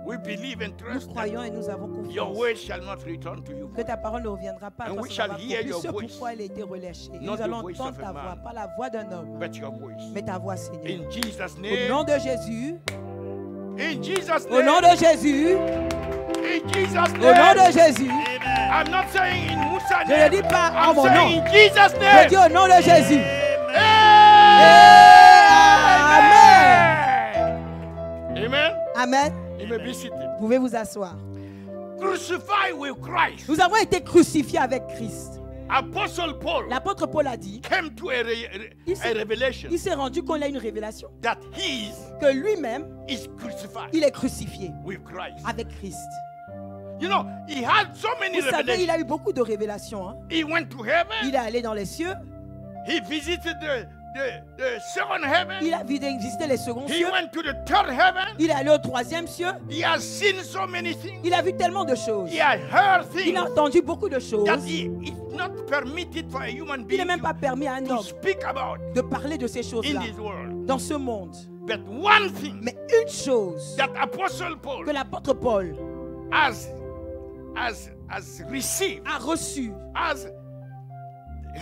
We believe and Nous trust croyons that et nous avons your confiance word shall not return to you. que ta parole ne reviendra pas à And toi we sans shall avoir hear accompli your ce voice, pourquoi elle a été relâchée. Et not nous allons the voice entendre of a ta voix, man, pas la voix d'un homme, but your voice. mais ta voix, Seigneur. In Jesus' Au name. nom de Jésus, In Jesus' au nom name. de Jésus, In Jesus' au nom name. de Jésus, I'm not saying in Musa je ne name. dis pas en I'm mon saying nom, in Jesus' je name. dis au nom de Jésus. Amen. Amen. Amen. You may be seated. Vous pouvez vous asseoir. Crucified with Christ. Nous avons été crucifiés avec Christ. Apostle Paul L'apôtre Paul a dit, came to a revelation il s'est rendu qu'on a une révélation, that he que lui-même, is crucified il est crucifié with Christ. avec Christ. You know, he had so many Vous savez, il revelations. a eu beaucoup de révélations. Hein. He went to heaven. Il est allé dans les cieux, He visited the second heaven. il a visité les seconds He cieux, went to the third heaven. il est allé au troisième cieux, He has seen so many things. il a vu tellement de choses, He has heard il things a entendu beaucoup de choses. that it's not permitted for a human Il being n'est même pas permis à un to homme speak about de parler de ces in choses-là this world. dans ce monde. But one thing Mais une chose that Apostle Paul que l'apôtre Paul has received a reçu, as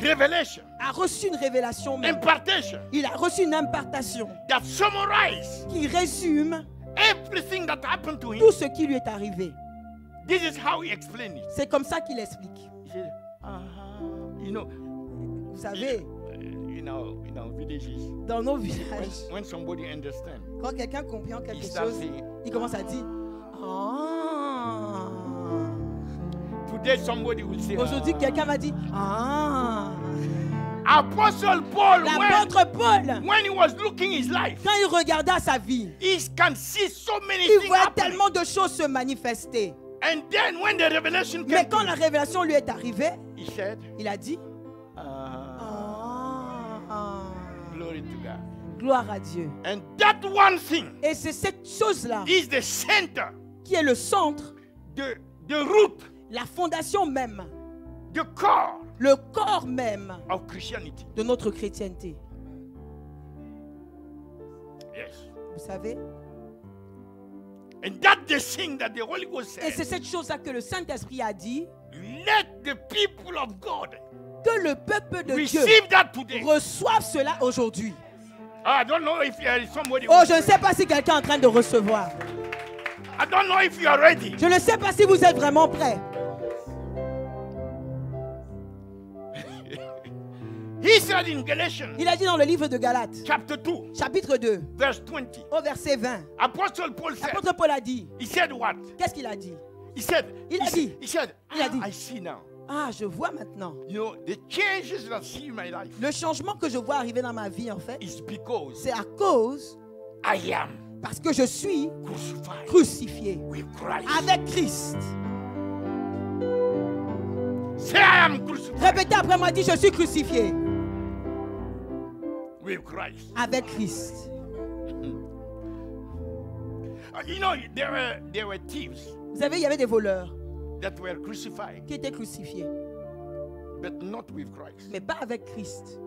revelation, a reçu une révélation même. impartation, Il a reçu une impartation that summarize qui résume everything that happened to him. tout ce qui lui est arrivé. This is how he explained it. C'est comme ça qu'il explique. He said, you know, Vous savez, in our villages, dans nos villages, when somebody understands, quand quelqu'un comprend quelque he starts chose, saying, il commence à dire ah. today somebody will say, Aujourd'hui, quelqu'un m'a dit ah. Apostle Paul, L'apôtre Paul, when he was looking his life, quand il regardait sa vie, he can see so many il things voit happening. tellement de choses se manifester. And then when the revelation Mais came quand to la him, révélation lui est arrivée, he said, il a dit glory to God. gloire à Dieu. And that one thing Et c'est cette chose-là is the center, qui est le centre, the root, la fondation même, the core le corps même of Christianity. de notre chrétienté. Yes. Vous savez? And that's the thing that the Holy Ghost Et c'est said. cette chose-là que le Saint-Esprit a dit, Let the people of God que le peuple de Dieu receive that today. reçoive cela aujourd'hui. I don't know if there is somebody. Oh, je ne sais pas si quelqu'un est en train de recevoir. I don't know if you are ready. Je ne sais pas si vous êtes vraiment prêts. He said in Galatians Il a dit dans le livre de Galates, chapter 2, chapitre 2, verse 20. au verset 20, Apostle Paul said, l'apôtre Paul a dit, he said what? qu'est-ce qu'il a dit? He said, Il a dit. he said, Il a dit. I see now. Ah, je vois maintenant. You know, the changes that I see in my life Le changement que je vois arriver dans ma vie, en fait, is because c'est à cause, I am parce que je suis crucified crucifié with Christ. avec Christ. Say I am crucified Répétez après moi, dis je suis crucifié with Christ. avec Christ. You know, there were thieves Vous savez, il y avait des voleurs that were crucified, qui étaient crucifiés, but not with Christ. mais pas avec Christ.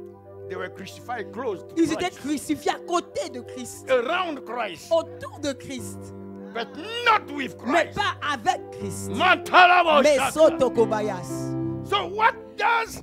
They were crucified close to Ils étaient Christ, crucifiés à côté de Christ, around Christ, autour de Christ, but not with mais Christ. pas avec Christ. Mais Matalaboshaka. sotokobayas. So what does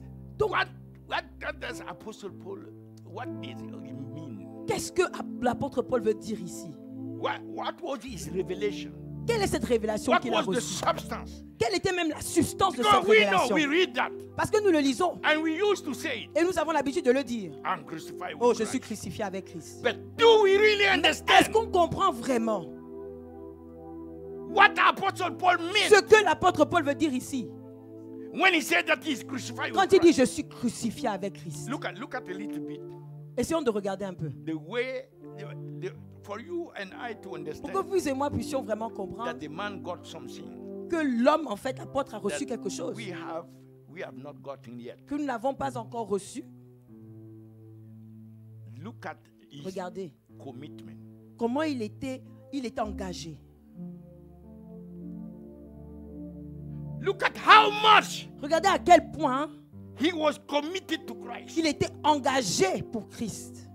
Apostle Paul, what did he mean? Qu'est-ce que l'apôtre Paul veut dire ici? What was his revelation? Quelle est cette révélation What qu'il a was the reçue? substance? Quelle était même la substance de Because cette we know, révélation? we read that, Parce que nous le lisons and we used to say it. et nous avons l'habitude de le dire. I'm crucified Oh, with je suis Christ. crucifié avec Christ. But do we really Est-ce understand qu'on comprend vraiment what Apostle Paul ce meant que l'apôtre Paul veut dire ici? when he said that he's crucified Quand with il dit Christ? je suis crucifié avec Christ. Look at a little bit Essayons de regarder un peu. the way for you and I to Pour que understand vous et moi puissions vraiment comprendre that the man got something que l'homme, en fait, l'apôtre a reçu that quelque chose we have not gotten yet. que nous n'avons pas encore reçu. Look at his Regardez commitment. comment il était engagé. Look at how much Regardez à quel point he was committed to Christ. il était engagé pour Christ.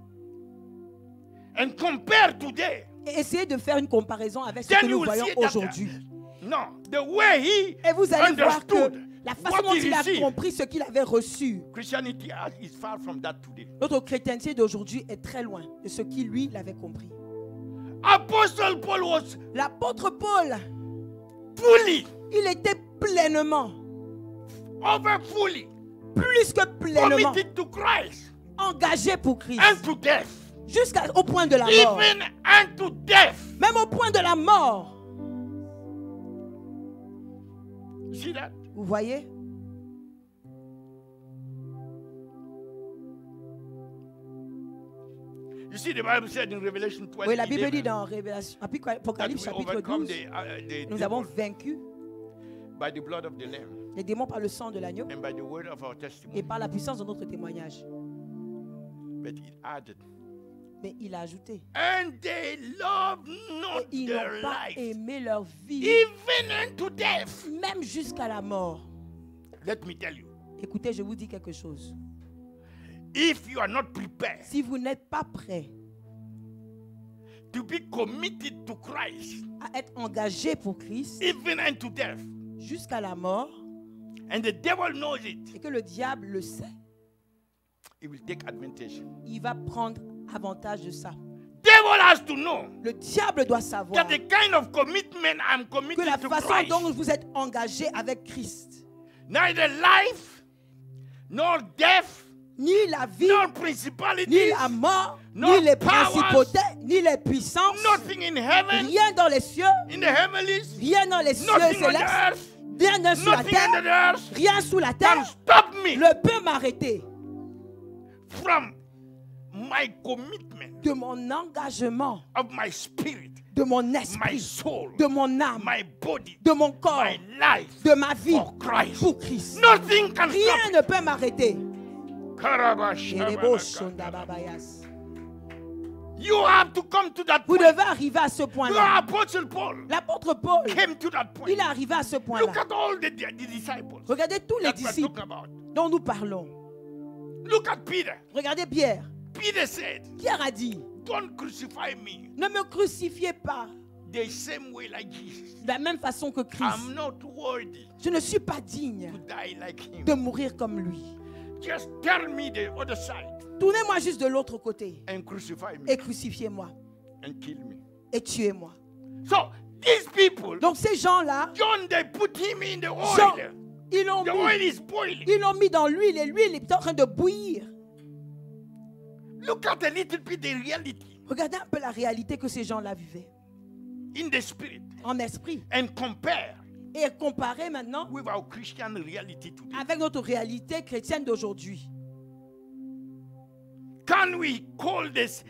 And compare today, Et essayez de faire une comparaison avec ce Then que you nous will voyons see that, aujourd'hui. no, the way he Et vous allez voir que understood la façon dont what he il a received, compris ce qu'il avait reçu, Christianity is far from that today. notre chrétienté d'aujourd'hui est très loin de ce qu'il, lui, l'avait compris. Apostle Paul was L'apôtre Paul, fully, il était pleinement, over fully plus que pleinement, committed to Christ engagé pour Christ, unto death. jusqu'au point de la mort. Even unto death. Même au point de la mort. You see that? Vous voyez? You see, the Bible said in Revelation 12, Oui, la Bible 11, dit dans Révélation, Apocalypse that we chapitre overcome 12, the nous avons devil vaincu by the blood of the Lamb les démons par le sang de l'agneau and by the word of our et testimony. par la puissance de notre témoignage. But it added, Mais il a ajouté, and they loved et not ils their n'ont pas life, aimé leur vie, even unto death. même jusqu'à la mort. Let me tell you, Écoutez, je vous dis quelque chose. if you are not prepared Si vous n'êtes pas prêt to be committed to Christ, à être engagé pour Christ even unto death, jusqu'à la mort, and the devil knows it, et que le diable le sait, he will take advantage. il va prendre avantage de ça. Devil has to know Le diable doit savoir that the kind of commitment I'm que committed la to façon Christ, dont vous êtes engagé avec Christ, neither life, nor death, ni la vie, nor ni principalities, la mort, no ni les powers, principautés, ni les puissances, nothing in heaven, rien dans les cieux, in the heavenlies, rien dans les cieux nothing on the célestes, earth, rien sur la nothing under terre, the earth rien sous la can terre, stop me ne peut m'arrêter from my commitment de mon engagement, of my spirit, de mon my esprit, soul, de mon âme, my body, de mon corps, my life de ma vie for Christ. pour Christ. Nothing can Rien stop ne peut m'arrêter. it. You have to come to that Vous point. devez arriver à ce Your point-là. Apostle Paul L'apôtre Paul, came to that point. il est arrivé à ce Look point-là. at all the disciples Regardez tous les that we're disciples talking about. dont nous parlons. Look at Peter. Regardez Pierre. Peter said, Pierre a dit, don't crucify me ne me crucifiez pas the same way like Jesus. de la même façon que Christ. I'm not worthy Je ne suis pas digne to die like him. de mourir comme lui. Just tell me the other side Tournez-moi juste de l'autre côté and crucify me et crucifiez-moi and kill me. et tuez-moi. So these people, Donc ces gens-là, John, they put him in the Jean, oil. ils l'ont The oil mis, is boiling. ils l'ont mis dans l'huile et l'huile est en train de bouillir. Look at a little bit the reality Regardez un peu la réalité que ces gens-là vivaient in the spirit en esprit and compare et comparez maintenant with our Christian reality today. avec notre réalité chrétienne d'aujourd'hui. Can we call these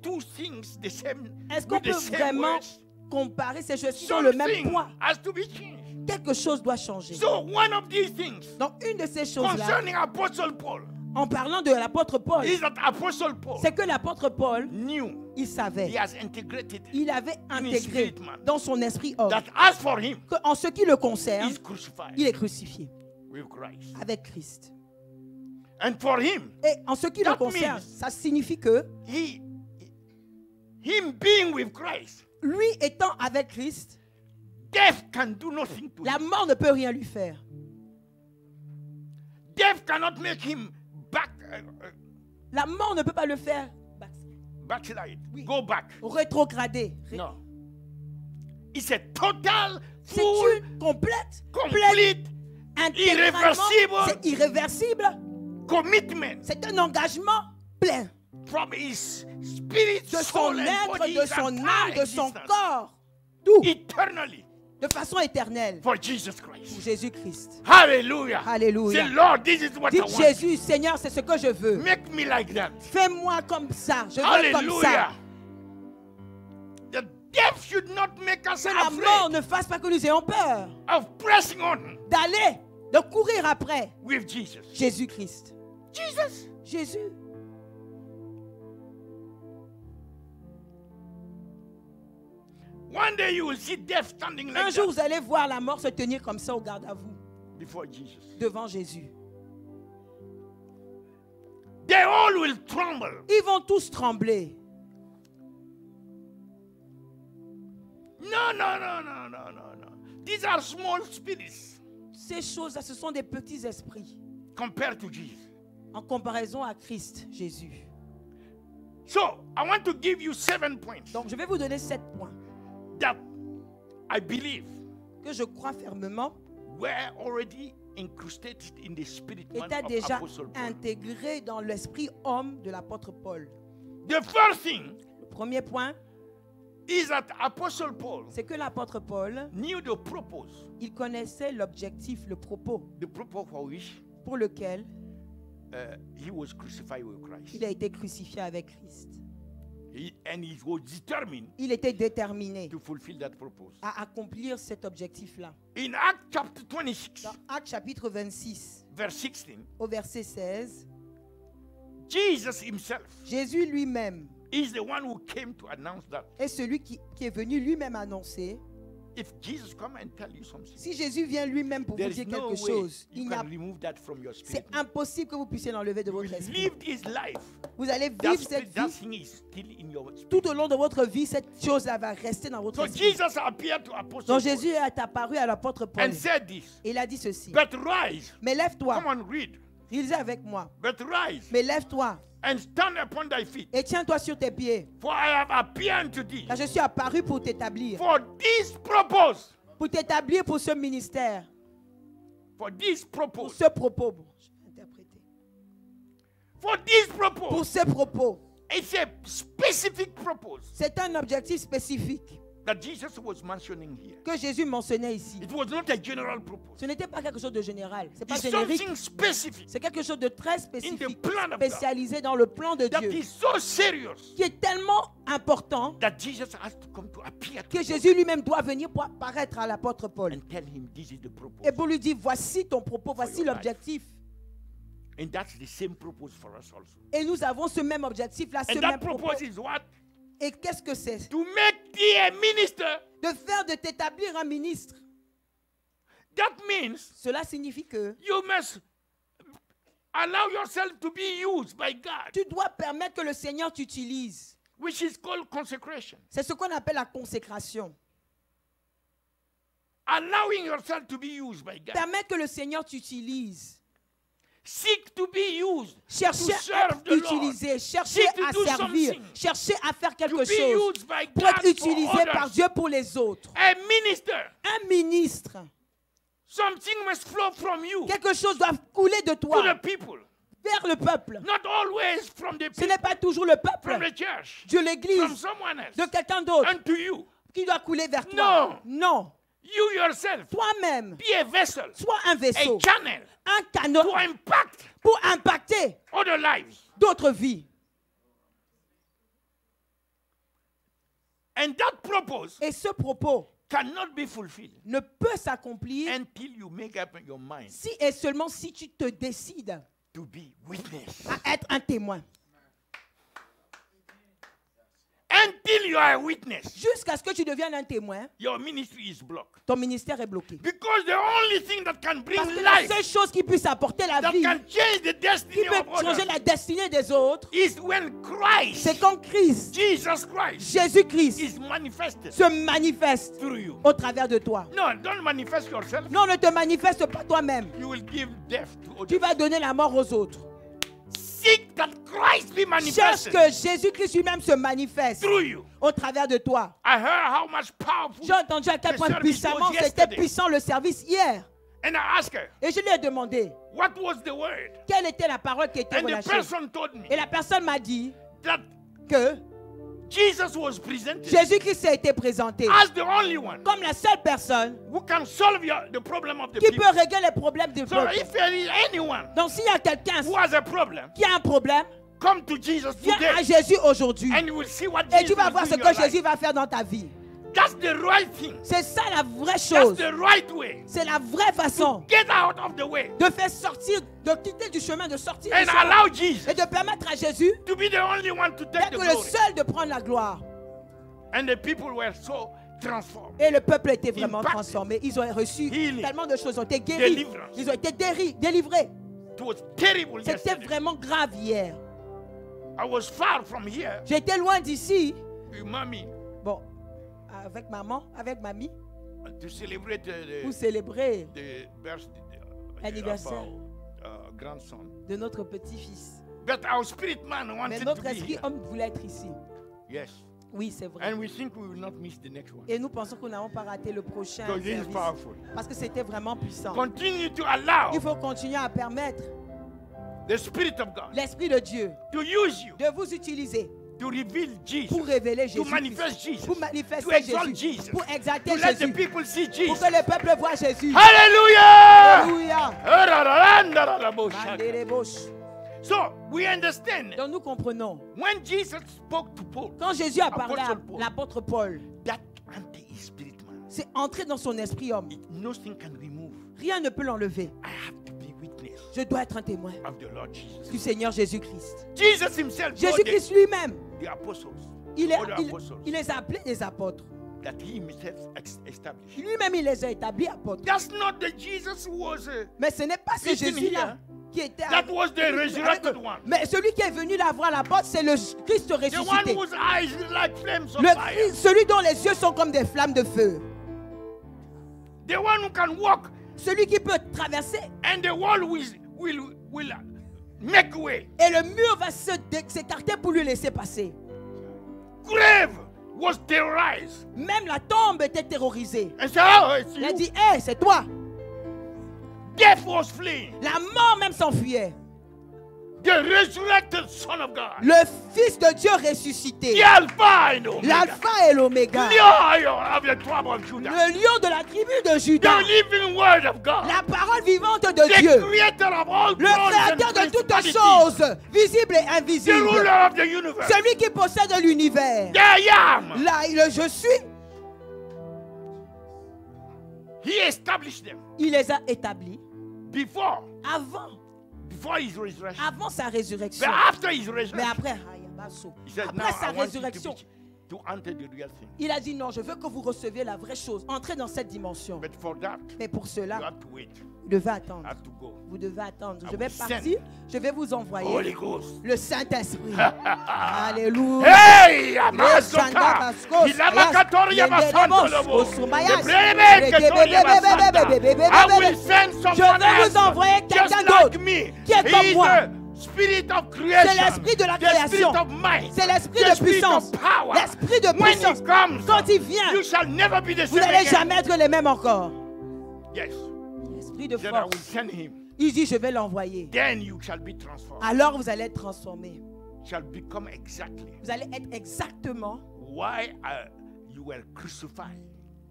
two things the same? Est-ce qu'on With the peut same vraiment words? comparer ces choses qui ont le même Something poids? has to be changed. Quelque chose doit changer. So one of these things Donc une de ces choses-là, concerning Apostle Paul en parlant de l'apôtre Paul, is that Apostle Paul c'est que l'apôtre Paul, knew il savait, he has integrated il avait in his intégré spirit man dans son esprit homme that as for him, qu'en ce qui le concerne, he's crucified il est crucifié with Christ. avec Christ. And for him, Et en ce qui le That concerne, means- ça signifie que him being with Christ, lui étant avec Christ, death can do nothing to la him. mort ne peut rien lui faire. Death cannot make him La mort ne peut pas le faire backslide, Oui. go back. rétrograder. No. It's a total, C'est full, une complète, complete intégralement, irréversible c'est irréversible. commitment C'est un engagement plein from his spirit, de son soul, and être, body, de his son entire âme, de son existence, corps, tout, eternally de façon éternelle for Jesus pour Christ. Jésus-Christ. Hallelujah. Alléluia. Say, Lord, this is what I Dites want. Jésus, Seigneur, c'est ce que je veux. Make me like that. Fais-moi comme ça. Je veux comme Hallelujah. ça. The death should not make us Que la mort afraid ne fasse pas que nous ayons peur of pressing on d'aller, de courir après with Jesus. Jésus-Christ. Jesus. Jésus. One day you will see death standing Un like jour, that vous allez voir la mort se tenir comme ça au garde à vous, before Jesus. devant Jésus. They all will tremble. Ils vont tous trembler. No, no, no, no, no, no, no. These are small spirits Ces choses-là, ce sont des petits esprits compared to Jesus. en comparaison à Christ, Jésus. So, I want to give you 7 points Donc, je vais vous donner 7 points that I believe que je crois fermement were already incrustated in the spirit man étaient of déjà Apostle Paul. intégrés dans l'esprit homme de l'apôtre Paul. The first thing Le premier point, is that Apostle Paul c'est que l'apôtre Paul, knew the purpose, il connaissait l'objectif, le propos the purpose for which pour lequel he was crucified with Christ. il a été crucifié avec Christ. And he was determined Il était déterminé to fulfill that purpose. à accomplir cet objectif-là. In Acts chapter 26, Dans Actes chapitre 26, verse 16, au verset 16, Jesus himself Jésus lui-même is the one who came to announce that. est celui qui est venu lui-même annoncer. If Jesus come and tell you something, Si Jésus vient lui-même pour there vous is dire no quelque way chose, you can remove that from your spirit. c'est impossible que vous puissiez l'enlever de You votre esprit. lived his life. Vous allez That, vivre cette that vie. thing is still in your spirit. Tout au long de votre vie, cette chose-là va rester dans votre So esprit. Jesus appeared to Apostle Donc Paul Jésus est apparu à l'apôtre Paul. and said this. Et il a dit ceci. But rise. Mais lève-toi. Come on, read. Lisez avec moi. But rise Mais lève-toi and stand upon thy feet. et tiens-toi sur tes pieds. For I have appeared to thee Car je suis apparu pour t'établir. for this purpose. Pour t'établir pour ce ministère. For this Pour purpose. ce propos. Bon, je vais interpréter. For this Pour purpose. ce propos. It's a specific purpose C'est un objectif spécifique that Jesus was mentioning here. que Jésus mentionnait ici. It was not a general purpose. Ce n'était pas quelque chose de général. C'est pas It's générique. something specific C'est quelque chose de très in spécifique, the plan of God spécialisé dans le plan de that Dieu, is so serious qui est tellement important that Jesus has to come to appear to que Paul Jésus lui-même doit venir pour apparaître à l'apôtre Paul and tell him this is the purpose. et pour lui dire voici ton propos, voici your l'objectif. And that's the same purpose for us also. Et nous avons ce même objectif là, ce And même that propos. purpose is what? Et qu'est-ce que c'est? To make thee a minister. De faire de t'établir un ministre. That means Cela signifie que you must allow yourself to be used by God, tu dois permettre que le Seigneur t'utilise. which is called consecration. C'est ce qu'on appelle la consécration. Allowing yourself to be used by God. Permettre que le Seigneur t'utilise. Seek to be used. Chercher To à serve être the Lord. utilisé, chercher Seek to à do servir, something. chercher à faire To quelque be chose used by pour God être for utilisé par others. Dieu pour les autres. A minister. Un ministre, Something must flow from you quelque chose doit couler de to toi the people. vers le peuple. Not always from the Ce people, n'est pas toujours le from peuple the church, de from l'église, someone else, de quelqu'un d'autre and to you. qui doit couler vers toi. Non. You yourself, Toi-même, be a vessel, sois un vaisseau, a channel un canot to impact pour impacter other lives. d'autres vies. And that purpose Et ce propos cannot be fulfilled ne peut s'accomplir until you make up your mind si et seulement si tu te décides to be witness. à être un témoin. Until you are a witness, Jusqu'à ce que tu deviennes un témoin, your ministry is blocked. ton ministère est bloqué. Because the only thing that can bring Parce que la seule life, chose qui puisse apporter la that vie, can change the qui destiny peut of changer others, la destinée des autres, is when Christ, c'est quand Christ, Jesus Christ, Jésus-Christ, is manifested se manifeste through you. au travers de toi. No, don't manifest yourself. Non, ne te manifeste pas toi-même. You will give death to Tu others. vas donner la mort aux autres. Seek that Christ be Cherche manifested que Jésus-Christ lui-même se manifeste through you. au travers de toi. I heard how much powerful. J'ai entendu à quel The point service puissamment was c'était yesterday. puissant le service hier. And I asked her, Et je lui ai demandé what was the word? quelle était la parole qui était And the relâchée. person told me Et la personne m'a dit that que Jesus was presented Jésus-Christ a été présenté as the only one comme la seule personne who can solve the problem of the qui people. peut régler les problèmes du So peuple. if there is anyone Donc s'il y a quelqu'un who has a problem, qui a un problème, come to Jesus viens à today Jésus aujourd'hui. and you will see what Et Jesus tu vas will voir do ce in que your life. Jésus va faire dans ta vie. That's the right thing. C'est ça la vraie That's chose. the right way. C'est la vraie façon Get out of the way de faire sortir, de quitter du chemin, de sortir du and chemin. allow Jesus Et de permettre à Jésus to be the only one to take d'être the le glory. seul de prendre la gloire. And the people were so transformed. Et le peuple était vraiment Impacted. transformé. Ils ont reçu Healing. tellement de choses. Ils ont été guéris. Deliverance. Ils ont été délivrés. It was terrible C'était yesterday. vraiment grave hier. I was far from here. J'étais loin d'ici. Mommy, Bon, avec maman, avec mamie, to celebrate pour célébrer the birthday l'anniversaire of our grandson. de notre petit-fils. But our spirit man Mais wanted to notre be esprit here. homme voulait être ici. Yes. Oui, c'est vrai. And we think we will not miss the next one. Et nous pensons que nous n'avons pas raté le prochain Because it is service. powerful. Parce que c'était vraiment puissant. Continue to allow Il faut continuer à permettre the Spirit of God l'Esprit de Dieu to use you, de vous utiliser to reveal Jesus, pour révéler Jésus, to manifest Jesus, pour manifester to exalt Jésus, Jesus, pour exalter to let the Jésus, people see pour Jesus. que le peuple voit Jésus. Hallelujah! Alléluia. Mandelebosh. So we understand Donc nous comprenons. when Jesus spoke to Paul, Quand Jésus a parlé à Apostle Paul. l'apôtre Paul, that entered his spirit man. c'est entré dans son esprit homme. Nothing can remove. Rien ne peut l'enlever. I have to be witness Je dois être un témoin of the Lord Jesus. du Seigneur Jésus-Christ. Jesus himself told Jésus-Christ lui-même, the apostles, il all the apostles, les a appelés des apôtres. that he himself established. Lui-même, il les a établis apôtres. That's not the Jesus who was Mais ce n'est pas ce sitting Jésus-là qui était that was the resurrected one. Mais celui qui est venu là voir la porte, c'est le Christ The one ressuscité. whose eyes are like flames of Le fire. Christ, celui dont les yeux sont comme des flammes de feu. The one who can walk Celui qui peut traverser and the wall will make way. et le mur va s'écarter pour lui laisser passer. Grave was terrorized. Même la tombe était terrorisée. And so, oh, it's Il a you. dit, hé, c'est toi. Death was fleeing. La mort même s'enfuyait. The resurrected Son of God. Le Fils de Dieu ressuscité. The Alpha and Omega. L'alpha et l'oméga. Lion of the tribe of Judah. Le lion de la tribu de Judas. The living word of God. La parole vivante de The Dieu. creator of all Le thrones créateur and de toutes principalities. choses, visibles et The invisibles. ruler of the universe. Celui qui possède l'univers. The I am. Là, je suis. He established them Il les a établis before his resurrection. avant sa But résurrection. after his Mais resurrection, après, he said, now après sa I want you résurrection, to enter the real thing. il a dit non, je veux que vous receviez la vraie chose. Entrez dans cette dimension. But for that, Mais pour you cela, have to wait. vous devez attendre. You have to go. Vous devez attendre. I Je vais will send partir. Je vais vous envoyer Holy Ghost. le Saint-Esprit. Alléluia. Hey, Shanda Amazota. Baskos, Ilamakatori Ayas, Abasandolobo. Yendelemos, Osumayas, The Brebe Katori Abasanda. I will send Je someone vais else vous envoyer just quelqu'un like d'autre me. qui est comme He is moi. the spirit of creation. C'est l'esprit de la The création. spirit of might. C'est l'esprit The de spirit puissance. of power. L'esprit de When puissance. he comes, Quand il vient, you shall never be the vous same n'allez again. jamais être les mêmes encore. Yes. L'esprit de He said, I will force. send him. Il dit, je vais l'envoyer. Then you shall be transformed. Alors vous allez être transformés. Shall become exactly Vous allez être exactement why you were crucified.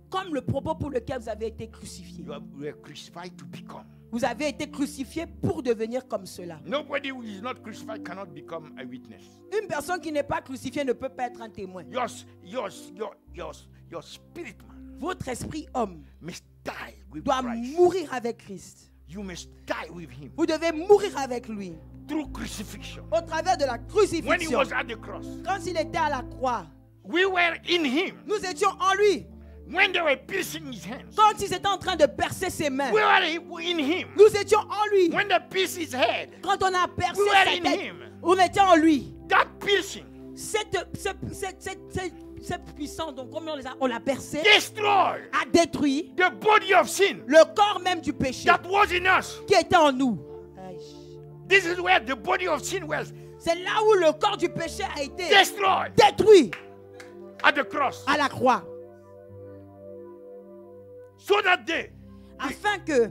comme le propos pour lequel vous avez été crucifié. You were crucified to become. Vous avez été crucifié pour devenir comme cela. Nobody who is not crucified cannot become a witness. Une personne qui n'est pas crucifiée ne peut pas être un témoin. Your spirit man Votre esprit homme must die with doit Christ. mourir avec Christ. You must die with him Vous devez mourir avec lui through crucifixion. au travers de la When he crucifixion. was at the cross, Quand il était à la croix, we were in him. nous étions en lui. When they were piercing his hands, Quand il était en train de percer ses mains, we were in him. nous étions en lui. When they pierced his head, Quand on a percé we were sa in tête, him. on était en lui. That piercing Cette puissance, donc comme on l'a percé, destroyed a détruit the body of sin le corps même du péché that was in us. qui était en nous. This is where the body of sin was C'est là où le corps du péché a été destroyed détruit at the cross. à la croix. So that Afin que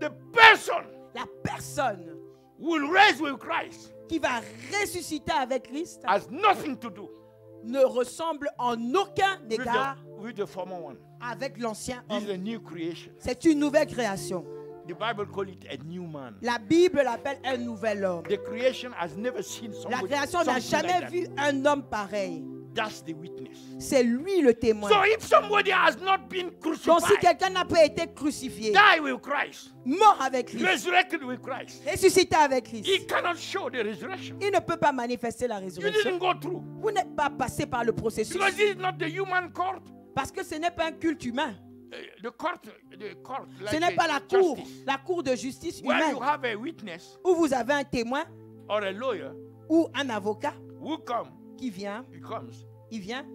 the person la personne will raise with Christ qui va ressusciter avec Christ has nothing to do ne ressemble en aucun égard with the former one. avec l'ancien This is homme. a new creation. C'est une nouvelle création. The Bible calls it a new man. La Bible l'appelle un nouvel homme. The creation has never seen La somebody, création n'a something jamais like that. vu un homme pareil. That's the witness. C'est lui le témoin. So if somebody has not been Donc si crucified, quelqu'un n'a pas été crucifié, die with Christ, mort avec Christ, resurrected with Christ, ressuscité avec Christ, he cannot show the resurrection. il ne peut pas manifester la You résurrection. didn't go through. Vous n'êtes pas passé par le processus Because this is not the human court. parce que ce n'est pas un culte humain. The court Ce like n'est pas justice, la cour de justice where humaine you have a witness où vous avez un témoin or a lawyer ou un avocat who come, qui vient, he comes, il vient,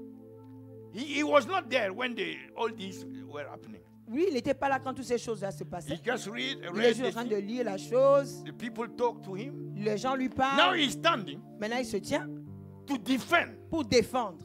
He was not there when all these were happening. Lui, il n'était pas là quand toutes ces choses-là se He passaient. just Il est read juste en this train de thing. lire la chose. The people talk to him. Les gens lui Now parlent. he's standing Maintenant, il se tient to defend pour défendre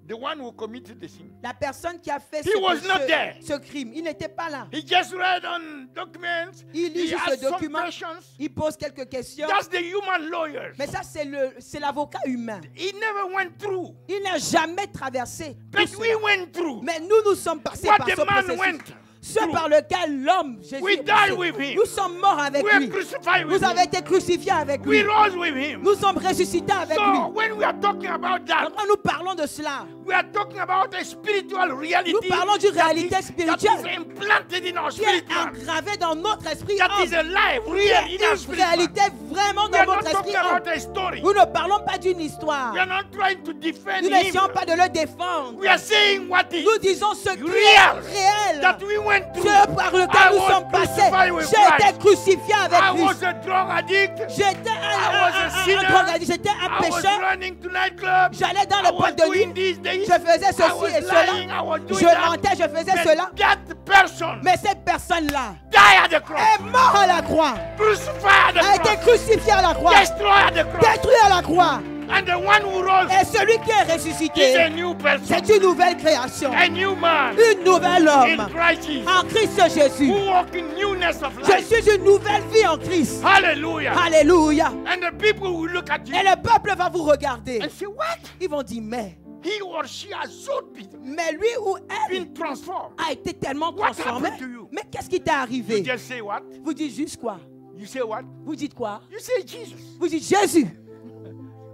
the one who committed the sin. la personne qui a fait He was not there. ce crime. Il n'était pas là. He just read on documents. Il lit He juste asked le some document. questions. Il pose quelques questions. That's the human lawyers. Mais ça, c'est l'avocat humain. He never went through. Il n'a jamais traversé tout But we cela. went through. Mais nous sommes passés What par the ce man processus. went Ce through. par lequel l'homme, Jésus, We est passé. died with him. Nous sommes morts avec We were lui. crucified with Vous avez him. été crucifiés avec We lui. rose with him. Nous sommes ressuscités avec So lui. when we are talking about that, Donc, quand nous parlons de cela, we are talking about a spiritual reality. nous parlons d'une that réalité is spirituelle implanted in our qui est spirit man. aggravée dans notre esprit That homme. is alive, Qui real in est our une spirit man. réalité vraiment We dans are not votre esprit talking homme. about a story. Nous ne parlons pas d'une histoire. We are not trying to defend Nous him. n'essayons pas de le défendre. We are saying what is Nous disons ce qui est real réel. that we went through. Ce par lequel I nous was sommes passés. crucified with J'ai été Christ. crucifié I avec lui. was a drug addict. J'étais was a un sinner. drug addict. J'étais un I was pécheur. running to nightclubs. J'allais dans I les was boîtes de doing nuit. these days. Je faisais I ceci was et cela. lying. I was doing Je that. mentais, je faisais But cela. that person Mais cette personne-là died at the cross. est morte à la croix. Crucified A at the été cross. crucifié à la croix. Destroyed at the cross. Détruit à la croix. And the one who rose Et celui qui est is a ressuscité, new person. c'est une nouvelle création. A new man Une nouvelle in homme. Christ Jesus. En Christ Jésus. Who walk in newness of Je life. suis une nouvelle vie en Christ. Hallelujah. Alléluia. And the people will look at you Et le peuple va vous regarder. and say, what? Ils vont dire, mais He or she has so lui ou elle been transformed. a été tellement What transformé. happened to you? Mais qu'est-ce qui t'est arrivé? You just say what? Vous dites juste quoi? You say what? Vous dites quoi? You say Jesus. Vous dites Jésus.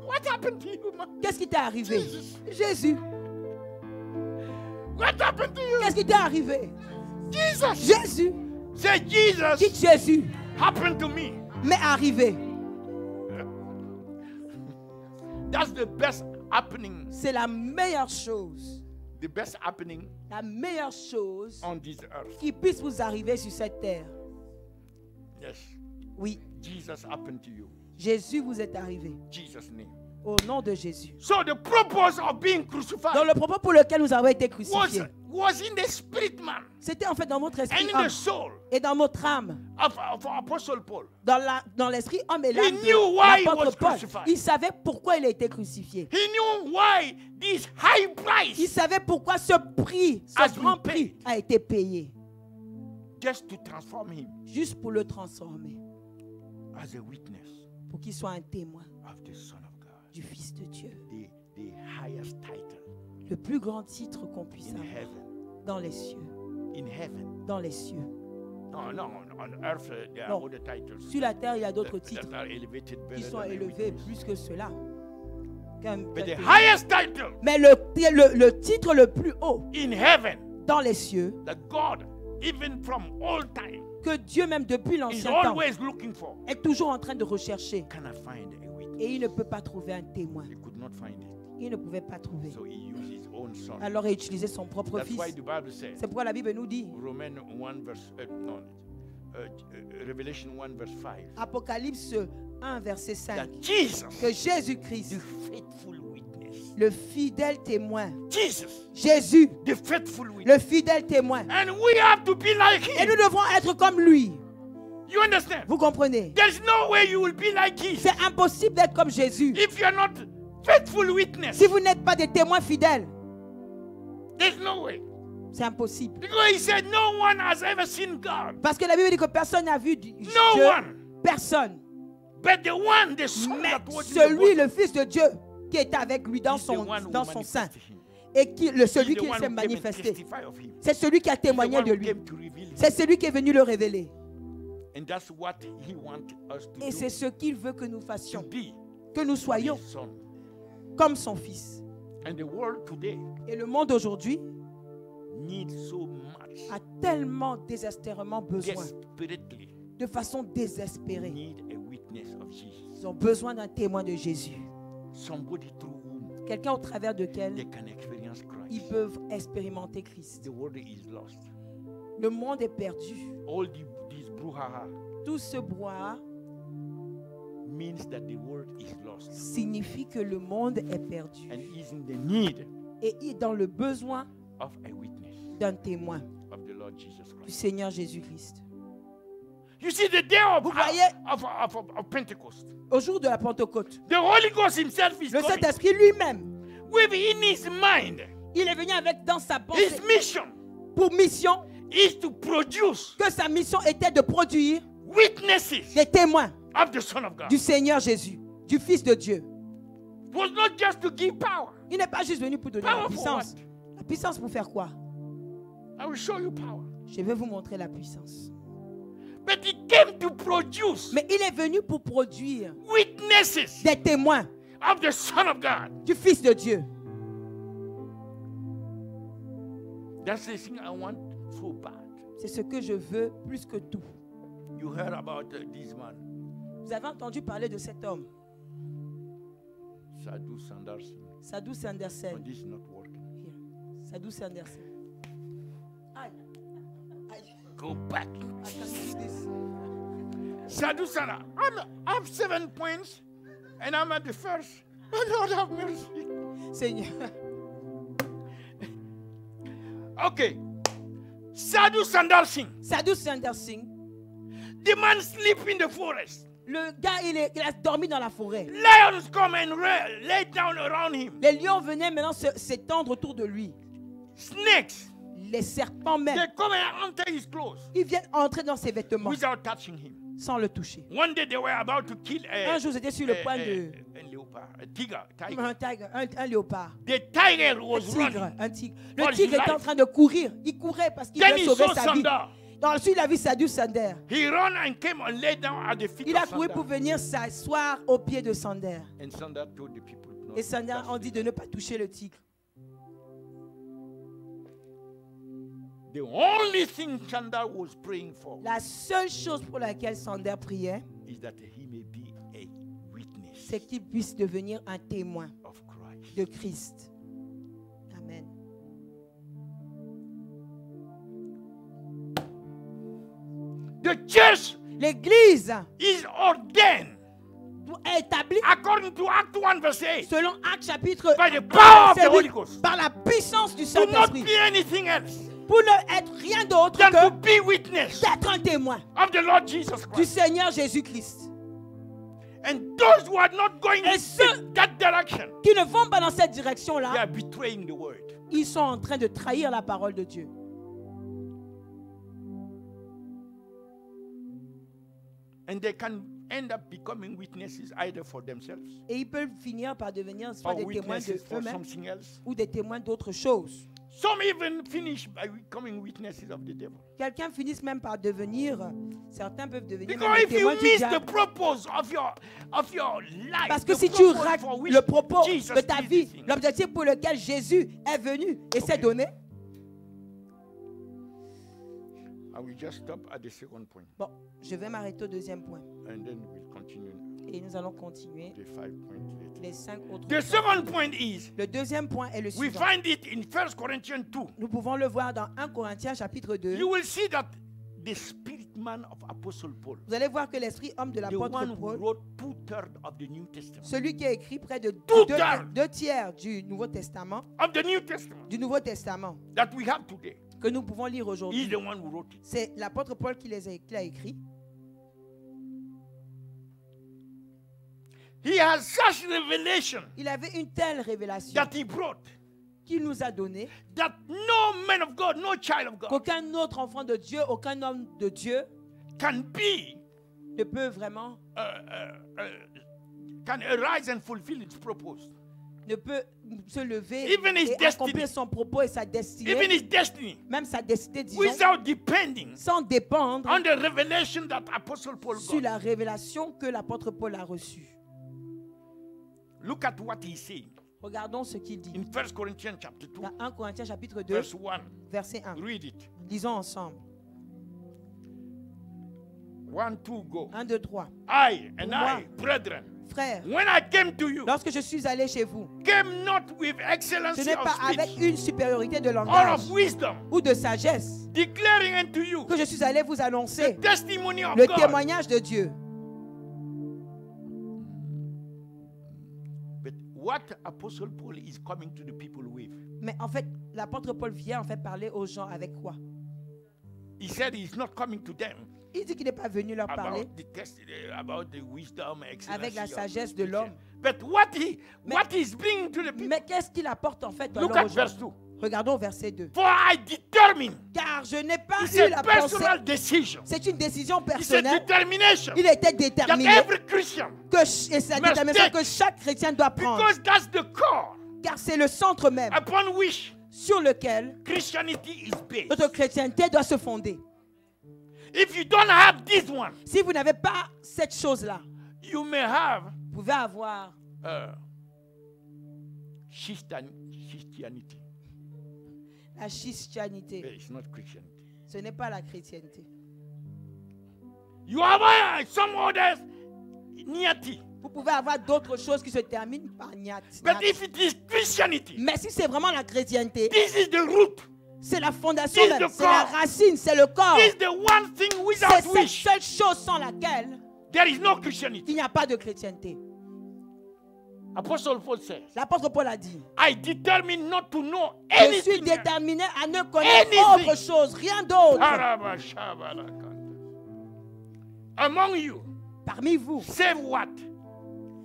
What happened to you, man? Qu'est-ce qui t'est arrivé? Jesus. Jésus. What happened to you? Qu'est-ce qui t'est arrivé? Jesus. Jésus. Say Jesus Dites Jésus. happened to me. Mais arrivé. That's the best happening. C'est la meilleure chose. The best happening La meilleure chose on this earth. qui puisse vous arriver sur cette terre. Yes. Oui. Jesus happened to you. Jésus vous est arrivé. Jesus' name. Au nom de Jésus. So the purpose of being crucified Dans le propos pour lequel nous avons été crucifiés, was in the spirit man c'était en fait dans notre esprit and in homme the soul et dans notre âme. of Apostle Paul. Dans l'esprit homme et l'âme knew why he de was l'apôtre Paul. crucified. Il savait pourquoi il a été crucifié. He knew why this high Il price savait pourquoi ce prix, Has ce grand been prix paid. a été payé. just to transform him Juste pour le transformer. as a witness Pour qu'il soit un témoin of the Son of God. du Fils de Dieu. The highest title Le plus grand titre qu'on puisse in avoir heaven. dans les cieux. In heaven. Dans les cieux. No, on earth there are Non. other titles Sur la terre, il y a d'autres that titres are elevated qui better sont than a élevés witness. plus que cela. But the highest title Mais le titre le plus haut in heaven dans les cieux, that God, even from all time, que Dieu même depuis is l'ancien temps always looking for, est toujours en train de rechercher. cannot find a witness. Et il ne peut pas trouver un témoin. He could not find it. Il ne pouvait pas trouver. So he used his own son. Alors il a utilisé son propre That's fils. why the Bible says, C'est pourquoi la Bible nous dit, Romans 1 verse, Revelation 1 verse 5, Apocalypse 1, verset 5, that Jesus, que Jésus-Christ, the faithful witness, le fidèle témoin, Jesus, Jésus, the faithful witness, le fidèle témoin, and we have to be like et him. nous devons être comme lui. You understand? Vous comprenez? There's no way you will be like Jesus C'est impossible d'être comme Jésus. if you are not faithful witness. Si vous n'êtes pas des témoins fidèles, There's no way. c'est impossible. Because he said no one has ever seen God. Parce que la Bible dit que personne n'a vu Dieu. No one. Personne. But the one, the son Mais that was in the celui, body, le Fils de Dieu, qui était avec lui dans is the one who son sein, manifested him. et celui He's the qui one s'est who came and manifesté, testify of him. c'est celui qui a He's the témoigné one de who lui. came to reveal him. C'est celui qui est venu le révéler. And that's what he wants us to Et do. c'est ce qu'il veut que nous To fassions, be que nous soyons his son. comme son Fils. And the world today Et le monde aujourd'hui needs so much, a tellement désespérément besoin, desperately de façon désespérée. need a witness of Jesus. Ils ont besoin d'un témoin de Jésus. Somebody through whom Quelqu'un au travers de they lequel can experience ils Christ. peuvent expérimenter Christ. The world is lost. Le monde est perdu. All this brouhaha Tout ce brouhaha means that the world is lost signifie que le monde est perdu and is in the need Et il est dans le besoin of a witness d'un témoin of the Lord Jesus du Christ. Seigneur Jésus-Christ. You see, the day Vous voyez, of Pentecost, au jour de la Pentecôte, the Holy Ghost himself is le coming Saint-Esprit lui-même, within his mind. il est venu avec dans sa pensée His mission pour mission, is to produce que sa mission était de produire witnesses des témoins of the Son of God. du Seigneur Jésus, du Fils de Dieu. It was not just to give power. Il n'est pas juste venu pour donner Power la for puissance. what? La puissance pour faire quoi? I will show you power. Je vais vous montrer la puissance. But he came to produce Mais il est venu pour produire witnesses des témoins of the Son of God. du Fils de Dieu. That's the thing I want so bad. C'est ce que je veux plus que tout. You heard about this man, Vous avez entendu parler de cet homme, Sadhu Sandarsin. Sadhu But Sanderson. this is not working. Sadhu Sanderson. Aïe. Aïe. Go back. I can do this. Sadhu Sandar. I have 7 points and I'm at the first. Oh, Lord have mercy. Seigneur. Okay. Sadhu Sandar Singh. Sadhu Sanderson. The man sleep in the forest. Le gars, il a dormi dans la forêt. Lions come and lay down around him. Les lions venaient maintenant s'étendre autour de lui. Snakes. Les serpents They même. come and enter his clothes Ils viennent entrer dans ses vêtements without touching him. sans le toucher. One day they were about to kill Un jour, j'étais sur le point de... a leopard, a tiger. Un léopard. The tiger Un was tigre. running. Un tigre. For Le his tigre était en life. train de courir. Il courait parce qu'il Then voulait he sauver saw sa vie. Sandar. Ensuite, il a vu Sadhu Sander. He ran and came and lay down at the feet Il a of couru pour Sandar. venir s'asseoir au pied de Sander. And Sandar told the people not Et to Sander touch a dit de ne pas toucher le tigre. The only thing Sandar was praying for La seule chose pour laquelle Sander priait, is that he may be a witness c'est qu'il puisse devenir un témoin of Christ. de Christ. Amen. The church L'Église is ordained est établie according to Act 1 verse 8 selon Actes chapitre by the power of the verset Holy 8, Ghost. par la puissance du To not Saint-Esprit, be anything else pour ne être rien d'autre than to que be witness d'être un témoin of the Lord Jesus du Christ. Seigneur Jésus-Christ. And those who are not going Et in ceux that direction, qui ne vont pas dans cette they direction-là, are betraying the word. ils sont en train de trahir la parole de Dieu. And they can end up becoming witnesses either for themselves Et ils peuvent finir par devenir soit or des témoins witnesses for d'eux-mêmes something else. ou des témoins d'autres choses. Some even finish by becoming witnesses of the devil. Quelqu'un finisse même par devenir, certains peuvent devenir même Because des if you témoins du miss the diable. purpose of your life, Parce que the si tu purpose rates for which le propos Jesus de ta did vie, these things, l'objectif pour lequel Jésus est venu et s'est donné, I will just stop at the second point, bon, je vais m'arrêter au deuxième point. and then we'll continue Et nous allons continuer the 5 points later. les 5 autres The points. second point is, Le deuxième point est le we suivant. find it in 1 Corinthians 2. Nous pouvons le voir dans 1 Corinthiens chapitre 2. You will see that the spirit man of Apostle Paul, Vous allez voir que l'esprit homme de the l'apôtre one who Paul, wrote 2/3 of the New Testament, celui qui a écrit près de Tout-tiers. deux tiers du Nouveau Testament, that we have today, que nous pouvons lire he's aujourd'hui, the one who wrote it. c'est l'apôtre Paul qui l'a écrit. He has such revelation Il avait une telle révélation that he brought qu'il nous a donné that no man of God, no child of God qu'aucun autre enfant de Dieu, aucun homme de Dieu can be, ne peut vraiment, can arise and fulfill its purpose. ne peut se lever Even his et destiny. accomplir son propos et sa Even destinée, his destiny, même sa destinée, disons, without depending sans dépendre on the revelation that Apostle Paul sur got. la révélation que l'apôtre Paul a reçue. Look at what he's saying Regardons ce qu'il dit. in 1 Corinthians chapter 2, Dans 1 Corinthiens chapitre 2, verse 1. verset 1. Read it. Lisons ensemble. 1, 2, go. 1, 2, 3. I and Moi. I, brethren, Frères, when I came to you, lorsque je suis allé chez vous, came not with ce excellency n'est of pas avec speech une supériorité de or langage of wisdom, ou de sagesse declaring unto you que je suis allé vous the annoncer testimony of le God. témoignage de Dieu. But what Apostle Paul is coming to the people with. Mais en fait, l'apôtre Paul vient en fait parler aux gens avec quoi? He said he's not coming to them Il dit qu'il n'est pas venu leur parler about the wisdom, avec la sagesse de l'homme. But what he's bringing to the people. Mais qu'est-ce qu'il apporte en fait Look at verse 2. Regardons verset 2. For I determine. Car je n'ai pas It's eu la a pensée. personal decision. C'est une décision It's a personnelle. determination. Il était That déterminé every Christian. et c'est la détermination que chaque chrétien doit prendre. Because that's the core. Car c'est le centre même Upon which sur lequel Christianity is based. notre chrétienté doit se fonder. If you don't have this one, Si vous n'avez pas cette chose-là, you may have vous pouvez avoir Christianity. la christianité. But it's not Christianity. Ce n'est pas la chrétienté. You have some others, niati. Vous pouvez avoir d'autres choses qui se terminent par niat. But if it is Christianity, Mais si c'est vraiment la chrétienté, this is the root. c'est la fondation, This is même, the c'est la core. racine, c'est le corps. This is the one thing C'est without cette which seule chose sans laquelle there is no Christianity. il n'y a pas de chrétienté. Apostle Paul says, L'apôtre Paul a dit, I determine not to know je suis anything. déterminé à ne connaître Anything. autre chose, rien d'autre. Among you, Parmi vous, save what?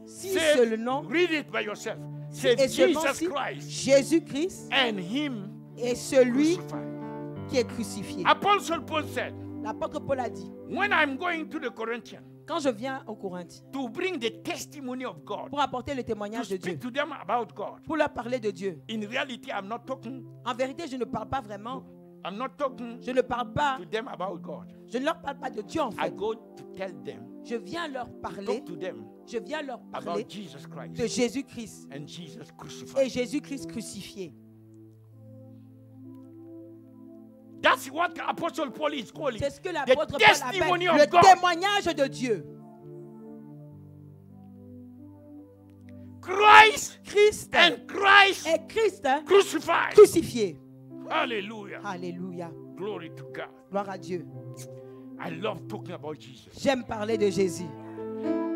si seulement, Read it by yourself. Save et seulement Jesus si Christ Jésus-Christ and Him est celui crucified. qui est crucifié. Apostle Paul said, L'apôtre Paul a dit, when I'm going to the Corinthians quand je viens aux Corinthiens to bring the testimony of God, pour apporter le to témoignage de Dieu, speak to them about God, pour leur parler de Dieu, in reality, I'm not talking en vérité, je ne parle pas vraiment, to je ne parle pas, them about God. je ne leur parle pas de Dieu en I fait. go to tell them, Je viens leur parler, talk to them je viens leur parler about Jesus de Christ Jésus-Christ and Jesus et crucified. Jésus-Christ crucifié. That's what Apostle Paul is calling C'est ce que the l'apôtre Paul testimony appelle of le God. témoignage de Dieu. Christ Christ and Christ est Christ crucified. crucifié. Hallelujah. Alléluia. Glory to God. Gloire à Dieu. I love talking about Jesus. J'aime parler de Jésus.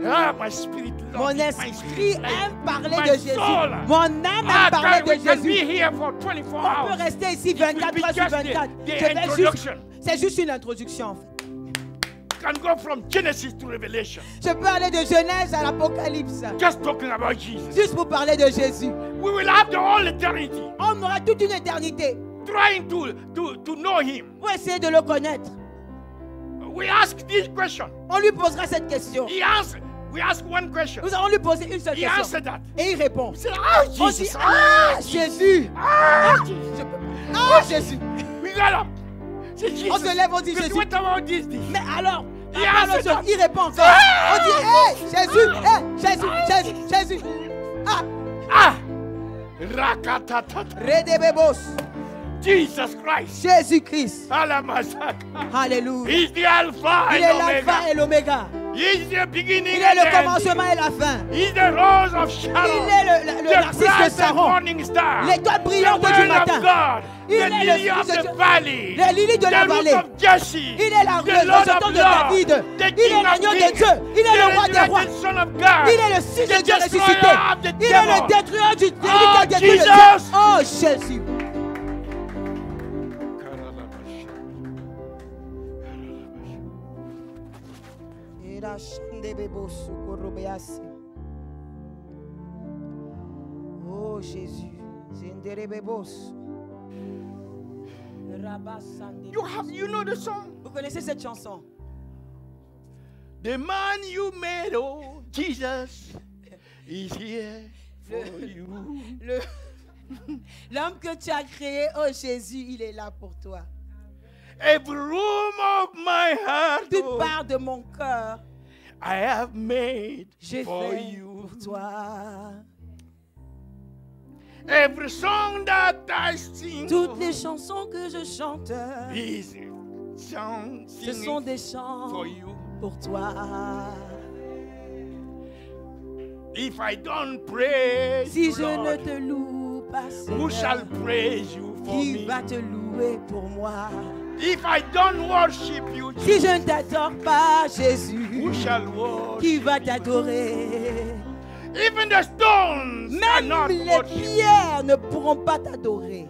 Ah, my spirit loves Mon it. My esprit spirit likes aime it. parler My de Jésus. soul. Mon âme aime Ah, parler God, we de can be Jésus. here for 24 On peut hours. rester ici It will 24 be heures sur just 24. introduction. C'est juste une introduction en fait. Can go from Genesis to Revelation. Je peux aller de Genèse à l'Apocalypse. Just talking about Jesus. Juste pour parler de Jésus. We will have the whole eternity On aura toute une éternité trying to know Him. pour essayer de le connaître. We ask this question. On lui posera cette question. We ask one question. Nous allons lui poser une seule He question. answered that. Et il répond. He said, "Ah, On dit, Jesus. ah, Jésus. Ah, Je peux pas. Ah, Jésus. We got up. Say, Jesus. On se lève, on dit But Jésus. what about this? Mais alors, Il la parole answered se- il répond encore. Ah! On dit, hé, Jésus, Jésus. Ah, Ah! Rakatatata. Redebebos. Jesus Christ. Jésus-Christ. Alamasaka. Alléluia. He's the Alpha Il est and l'alpha Omega. et l'oméga. He's the beginning Il est and le the end. commencement et la fin. He's the rose of Il Sharon. est le The narcisse de bright and Saron. morning star. L'étoile brillante The du word of matin. God. Il The est le lily of fils de the Dieu. valley. Les lilies de la The root vallée. of Jesse. Il est le The Lord rejeton of de Lords. David. The Il est King of l'agneau de Kings. Dieu. Il est The le roi des rois. resurrected Son of God. Il est le Fils de The Dieu destroyer ressuscité. of the Il est le devil. détrueur du Oh, qui a détruit le Jesus. diable. Oh Jésus. Oh Jésus. You know the song? Vous connaissez cette chanson? The man you made, oh Jesus, is here for you. L'homme que tu as créé, oh Jésus, il est là pour toi. Every room of my heart, Toute oh, part de mon cœur, I have made j'ai for fait you. pour toi. Every song that I sing, Toutes les chansons que je chante, is song ce sont singing des chants for you. pour toi. If I don't praise Si you, je ne Lord, te loue pas, who shall Seigneur, praise you for qui me? va te louer pour moi? If I don't worship you, Si je ne t'adore pas, Jésus, who shall worship qui va you? t'adorer? Even the stones Même cannot les worship. pierres ne pourront pas t'adorer.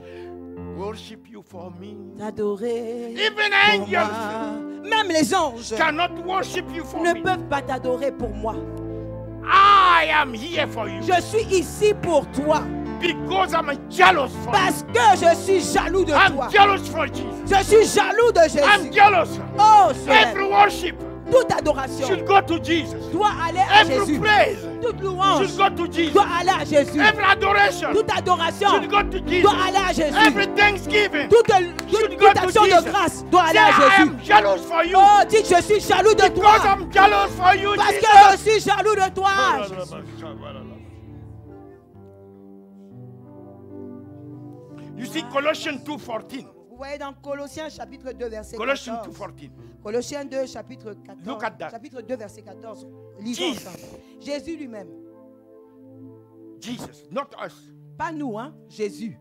Worship you for me. T'adorer. Even pour angels moi. Même les anges cannot worship you for ne me. peuvent pas t'adorer pour moi. I am here for you. Je suis ici pour toi. Because I'm jealous for you. Parce que je suis jaloux de toi. I'm jealous for Jesus. Je suis jaloux de I'm Jésus. jealous. Oh, Seigneur. Every worship Toute adoration should go to Jesus. doit aller à Every Jésus. praise Toute louange should go to Jesus. doit aller à Jésus. Every adoration Toute adoration should go to Jesus. doit aller à Jésus. Every thanksgiving Toute should go to action Jesus. de grâce doit aller Say, à I Jésus. am jealous for you. Oh, dis je suis jaloux de Because toi. I'm jealous for you, Parce que Jesus. je suis jaloux de toi. Jésus. You see Colossians 2:14. Vous voyez dans Colossiens chapitre 2 verset Colossians 14. 2:14. Colossiens 2 chapitre 14. Look at that. Chapitre 2 verset 14. Lisons Jesus. ensemble. Jésus lui-même. Jesus, not us. Pas nous, hein. Jésus.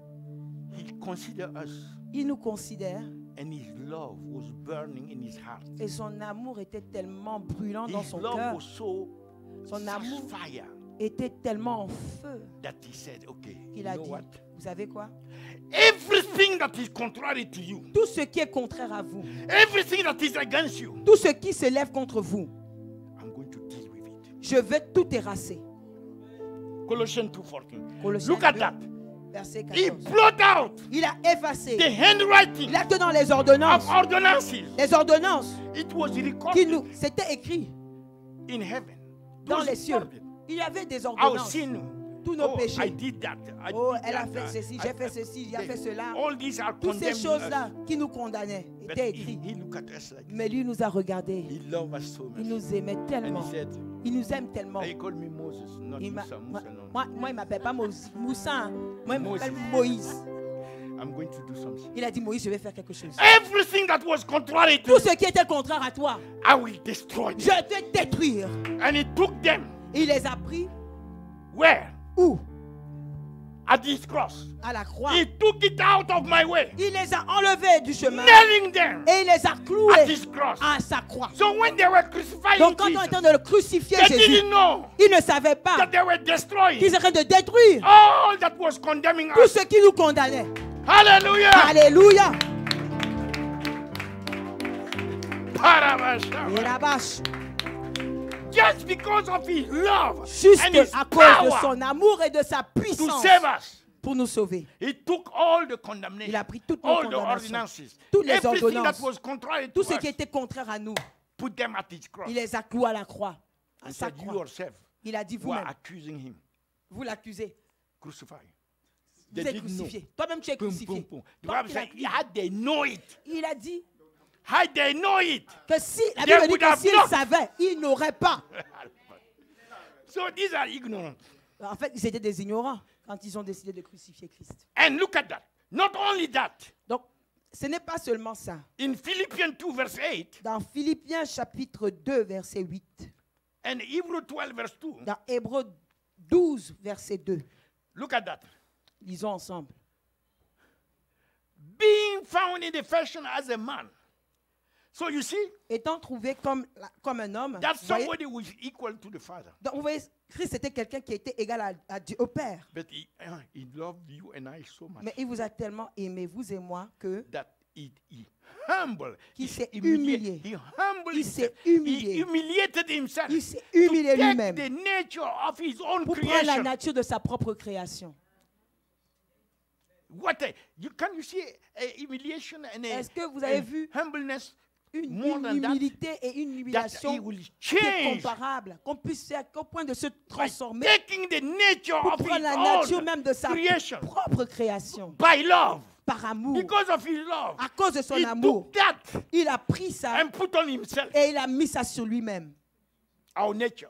He considered us, Il nous considère and his love was burning in his heart. et son amour était tellement brûlant dans His son love cœur. was so Son amour fire était tellement en feu that he said, okay, qu'il you a know dit, what? vous savez quoi? Everything that is contrary to you, Tout ce qui est contraire à vous, everything that is against you, tout ce qui se lève contre vous, I'm going to deal with it. je vais tout terrasser. Colossians 2:14. Colossiens Look at 2, that. verset He 14. blot out Il a effacé. the handwriting Il a que dans les ordonnances. of ordinances. Les ordonnances It was qui recorded nous, c'était écrit in heaven. dans Those les cieux. recorded. Il y avait des Our ordonnances. sin. Tous nos Oh, I péchés. did that. I Oh, did elle a that. fait ceci, j'ai fait ceci, j'ai fait cela. All these are Toutes ces condemning choses-là us. qui nous condamnaient But étaient écrites. he looked at us like Mais lui nous a regardés. he loved us so Il much. nous aimait And tellement. he said, Il nous aime tellement. he called me Moses, not Il Musa, moi, Musa, no. moi, il ne m'appelle pas Moussa. Hein. Moi, il Moses. m'appelle Moïse. I'm going to do something. Il a dit, Moïse, je vais faire quelque chose. Everything that was contrary to Tout ce qui était contraire à toi, I will destroy je them. vais te détruire. And he took them. Il les a pris Where? où? At this cross. À la croix. He took it out of my way. Il les a enlevés du chemin. Nailing them Et il les a at cloués his cross. à sa croix. So when they were crucifying Donc quand on Jesus, était en train de le crucifier, they Jésus, didn't know ils ne savaient pas that they were destroying qu'ils étaient en train de détruire all that was condemning tout us. ce qui nous condamnait. Hallelujah. Alléluia. Parabasha. Et la bâche, Just because of his love juste and his à cause de power son amour et de sa to puissance save us, pour nous sauver. he took all the Il condemnation, a pris toutes nos all the condamnations, ordinances, toutes les everything that ordonnances, was contrary to tout ce us, qui était contraire à nous. put them at his cross. Il les a cloués à la croix, à And sa said, you croix. yourself Il a dit who are vous-même, accusing him, vous l'accusez, crucify. vous They êtes didn't know. crucifié. Toi-même tu es Boom, crucifié. boom, boom. The Donc, Bible said, had they know it, il a dit had they know it. que si, la They Bible dit would que have s'ils not. savaient, ils n'auraient pas. So these are ignorant. En fait, ils étaient des ignorants quand ils ont décidé de crucifier Christ. And look at that. Not only that, Donc, ce n'est pas seulement ça. in Philippians 2 verse 8 Dans Philippiens chapitre 2, verset 8, and Hebrew 12 verse 2, dans Hébreux 12, verset 2, look at that. lisons ensemble. Being found in the fashion as a man. So you see, Étant trouvé comme un homme, that's vous voyez, somebody who is equal to the Father. donc, vous voyez, Christ était quelqu'un qui était égal à Dieu, au Père. But he loved you and I so much Mais il vous a tellement aimé, vous et moi, que that he humbled. Qu'il He s'est humiliated. humilié. He humbled Il s'est himself. humilié. He humiliated himself. il s'est To humilié take lui-même the nature of his own pour prendre la creation. nature de sa propre création. Can you see a humiliation and Est-ce que vous avez vu humbleness une more than that? humilité et une That he humiliation will qui est change comparable, qu'on puisse faire qu'au point de se by transformer taking the nature pour of prendre his la nature own même de sa creation propre création, by love. par amour, Because of his love, à cause de son he amour. took that Il a pris ça and put on himself et il a mis ça sur lui-même. our nature.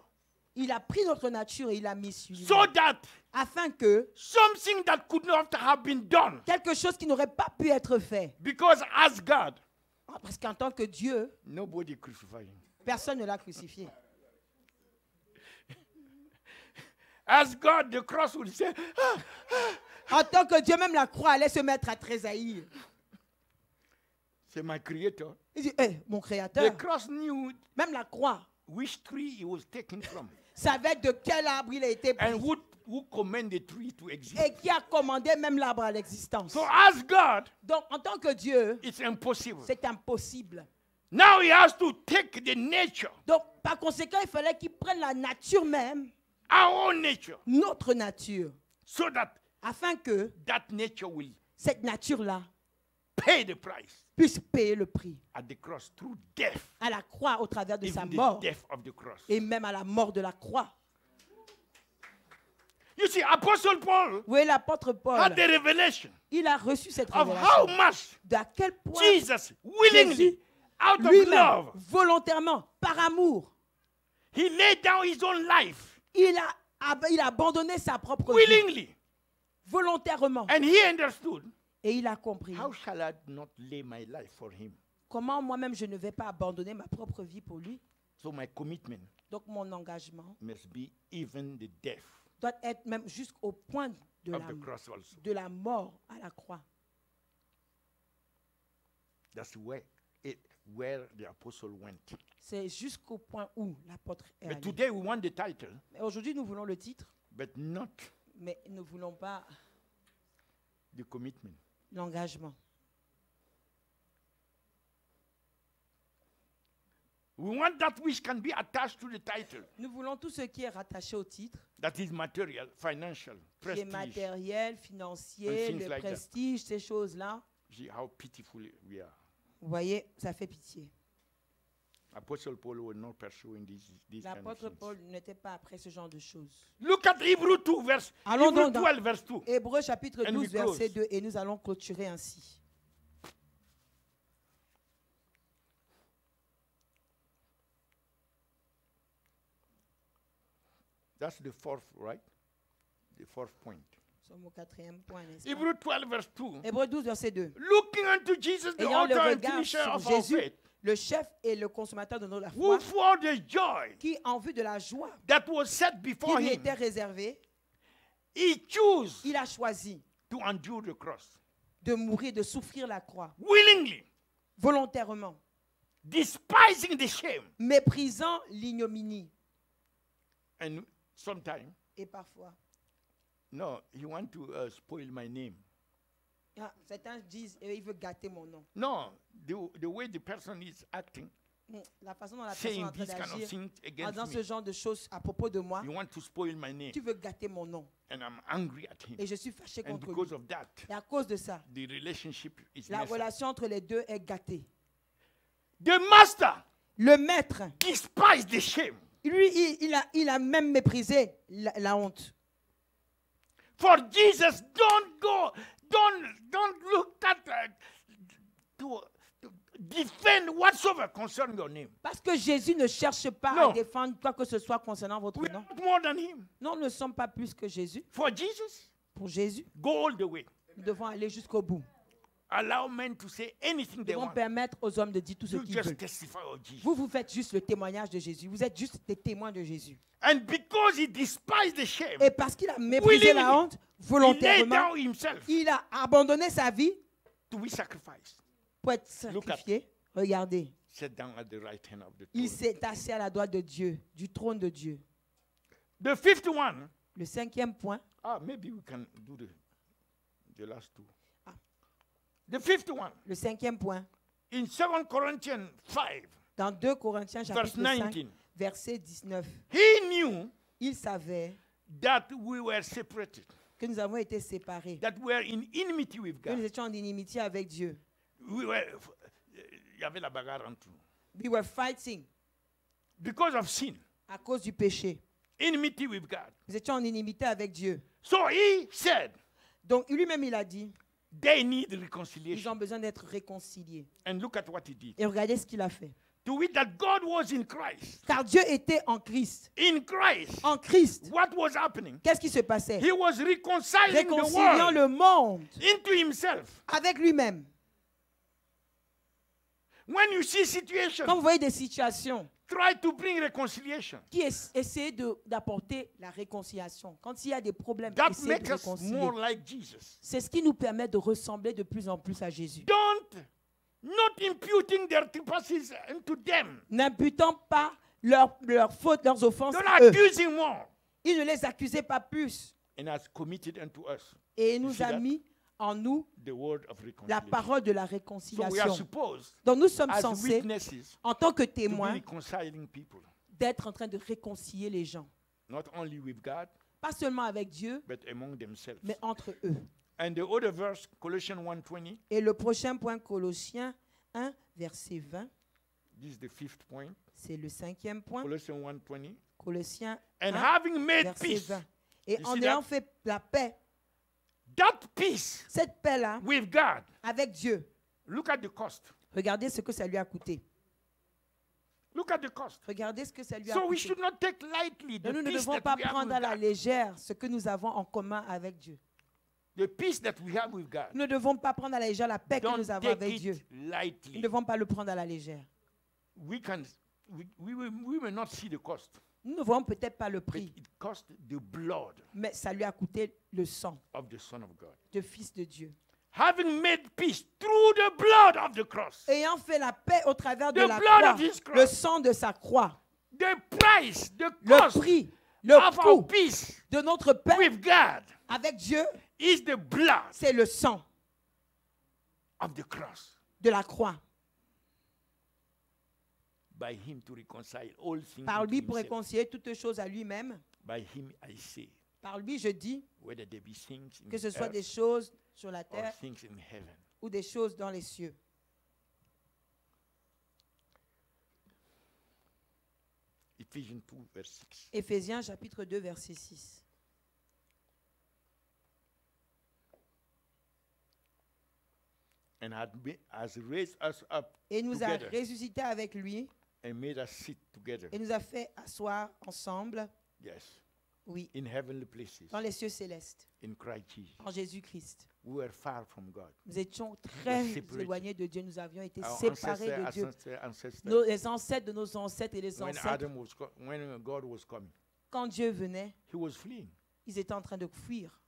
Il a pris notre nature et il l'a mis sur So lui-même. that Afin que something that could not have been done, quelque chose qui n'aurait pas pu être fait, because as God, parce qu'en tant que Dieu, nobody crucified him. personne ne l'a crucifié. As God, the cross would say, En tant que Dieu, même la croix allait se mettre à tressaillir. c'est my creator. Il dit, mon The créateur, cross knew même la croix which tree it was taken from, savait de quel arbre il a été pris and who commanded the tree to exist. et qui a commandé même l'arbre à l'existence. So as God, Donc, en tant que Dieu, it's impossible. c'est impossible. Now he has to take the nature, Donc, par conséquent, il fallait qu'il prenne la nature même, our own nature, notre nature, so that afin que that nature will cette nature-là pay the price puisse payer le prix at the cross through death, à la croix au travers de sa even the mort death of the cross. et même à la mort de la croix. You see, Apostle Paul Vous voyez, l'apôtre Paul, had the revelation il a reçu cette of how révélation much d'à quel point Jesus willingly, Jésus, out of lui-même, love, volontairement, par amour, he laid down his own life il a abandonné sa propre vie, willingly. volontairement. And he understood, Et il a compris how shall I not lay my life for him? comment moi-même je ne vais pas abandonner ma propre vie pour lui. So my commitment Donc mon engagement must be even the death doit être même jusqu'au point de of the cross also. la mort à la croix. That's where the apostle went. C'est jusqu'au point où l'apôtre est But allé. today we want the title, Mais aujourd'hui, nous voulons le titre, but not mais nous ne voulons pas the commitment. l'engagement. We want that which can be attached to the title. Nous voulons tout ce qui est rattaché au titre, That is material, financial, qui est prestige. matériel, And financier, things le like that. prestige, ces choses-là. See how pitiful we are. Vous voyez, ça fait pitié. Apostle Paul was not pursuing these kind of L'apôtre things. Paul n'était pas après ce genre de choses. Look at Hebrew 2, verse Allons Hebrew donc dans 12, verse 2. Hébreux chapitre And 12, we close. verset 2, et nous allons clôturer ainsi. That's the fourth, right? The fourth point. Nous sommes au quatrième point, n'est-ce pas? Hebrew 12, verse 2. Hébreux 12, verset 2. Looking unto Jesus, the Ayant le author and regard finisher sur of our Jésus, faith, le chef et le consommateur de notre who foi, for the joy qui, en vue de la joie that was set qui before lui him, était réservée, he chose il a choisi to endure the cross de mourir, de souffrir la croix, willingly, volontairement, despising the shame. méprisant l'ignominie. And sometimes, Et parfois, no, he want to spoil my name. certains disent, il veut gâter mon nom. No, the way the person is acting, La façon dont la personne est saying en train this kind of d'agir, things en against disant me, ce genre de choses à propos de moi, you want to spoil my name, tu veux gâter mon nom. and I'm angry at him. Et je suis fâché And contre because lui. of that, Et à cause de ça, the relationship is la messed up. relation entre les deux est gâtée. The master Le maître, despised the shame. lui, il a même méprisé la honte. For Jesus, don't look at to defend whatsoever concerning your name. Parce que Jésus ne cherche pas Non. à défendre quoi que ce soit concernant votre We nom. are not more than him. Non, nous ne sommes pas plus que Jésus. For Jesus, Pour Jésus, go all the way. nous devons aller jusqu'au bout. Allow men to say anything Nous they devons want. permettre aux hommes de dire tout ce You qu'ils just veulent. testify of Jesus. Vous faites juste le témoignage de Jésus. Vous êtes juste des témoins de Jésus. And because he despised the shame, Et parce qu'il a méprisé la honte, he laid volontairement, down himself il a abandonné sa vie to be sacrificed. pour être Look at- sacrifié. Regardez, Sat down at the right hand of the il throne. s'est assis à la droite de Dieu, du trône de Dieu. The fifth one. Le cinquième point, Maybe we can do the last two. Ah. The fifth one. le cinquième point, In 2 Corinthians 5, dans 2 Corinthiens verse chapitre 5, 19, verset 19, he knew il savait that we were separated, que nous avons été séparés, that we were in enmity with que nous God. étions en inimitié avec Dieu. Il y avait la bagarre entre nous. We were fighting Because of sin, à cause du péché. enmity with God. Nous étions en inimité avec Dieu. So he said, Donc lui-même, il a dit, they need ils reconciliation. ont besoin d'être réconciliés. And look at what he did. Et regardez ce qu'il a fait. To wit that God was in Christ. Car Dieu était en Christ. In Christ, En Christ, what was happening? qu'est-ce qui se passait? He was reconciling the Réconciliant world le monde into himself. avec lui-même. When you see situations, Quand vous voyez des situations try to bring reconciliation. qui essaient d'apporter la réconciliation, quand il y a des problèmes, That essayez makes de us réconcilier. more like Jesus. C'est ce qui nous permet de ressembler de plus en plus à Jésus. Not imputing their trespasses into them. N'imputant pas leurs fautes, leurs offenses, Don't eux. accuse him more. Il ne les accusait pas plus. And has committed unto us Et il You nous see a that? mis en nous the word of la reconciliation. parole de la So we are réconciliation. supposed, Donc nous sommes as censés, witnesses, en tant que to be témoins, reconciling people, d'être en train de réconcilier les gens. not only with God, Pas seulement avec Dieu, but among themselves. mais entre eux. And the other verse, Colossians 1:20, Et le prochain point, Colossiens 1, verset 20, this is the fifth point. c'est le 5e point. Colossians 1:20. Colossiens And 1, having made verset peace, 20. Et You en see ayant that? fait la paix, that peace cette paix-là, with God. avec Dieu, Look at the cost. regardez ce que ça lui a coûté. Look at the cost. Regardez ce que ça lui a So we coûté. should not take lightly the Donc, nous ne peace devons that pas we have prendre à with la God. légère ce que nous avons en commun avec Dieu. The peace that we have with God. Nous ne devons pas prendre à la légère la paix que Don't nous avons take avec Dieu. it Nous lightly. ne devons pas le prendre à la légère. We will not see the cost, Nous ne voyons peut-être pas le but prix, it cost the blood mais ça lui a coûté le sang of the Son of God. de Fils de Dieu. Having made peace through the blood of the cross. Ayant fait la paix au travers de The la blood croix, of his cross. le sang de sa croix, The price, the le cost prix, le of our coût peace de notre paix with God avec Dieu, is the blood c'est le sang of the cross. de la croix. By him to reconcile all things Par unto lui pour himself. réconcilier toutes choses à lui-même. By him I say, Par lui, je dis, whether there be things in que ce soit earth des choses sur la or terre things in heaven. ou des choses dans les cieux. Ephesians 2 verse 6. Éphésiens chapitre 2, verset 6. And has raised us up Et nous a together ressuscités avec lui and made us sit together. et nous a fait asseoir ensemble, Yes. oui, In heavenly places. dans les cieux célestes, In Christ Jesus. en Jésus-Christ. We were far from God. Nous étions très separated. éloignés de Dieu, nous avions été Our séparés de Dieu. ancestor. Les ancêtres de nos ancêtres et les When ancêtres, when God was coming, quand Dieu venait, he was fleeing. ils étaient en train de fuir.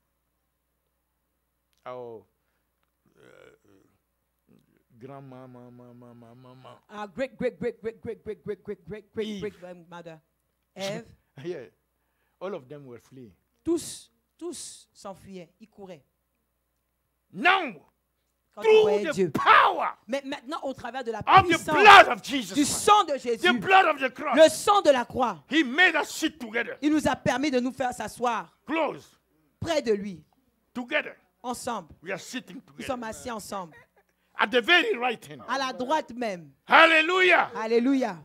Our grandma, mama, Our great, great, great, great, great, great, great, great, great, great, Eve. great grandmother, Ève, yeah, all of them were fleeing. tous s'enfuyaient, ils couraient. Now, Quand ils through voyaient the Dieu. power Mais maintenant, au travers de la of the puissance blood of Jesus du Christ, sang de the Jésus, blood of the cross, le sang de la croix, he made us sit together, il nous a permis de nous faire s'asseoir close, près de lui, together. ensemble. We are sitting Nous sommes together assis ensemble, at the very right hand. à la droite même. Hallelujah. Alléluia.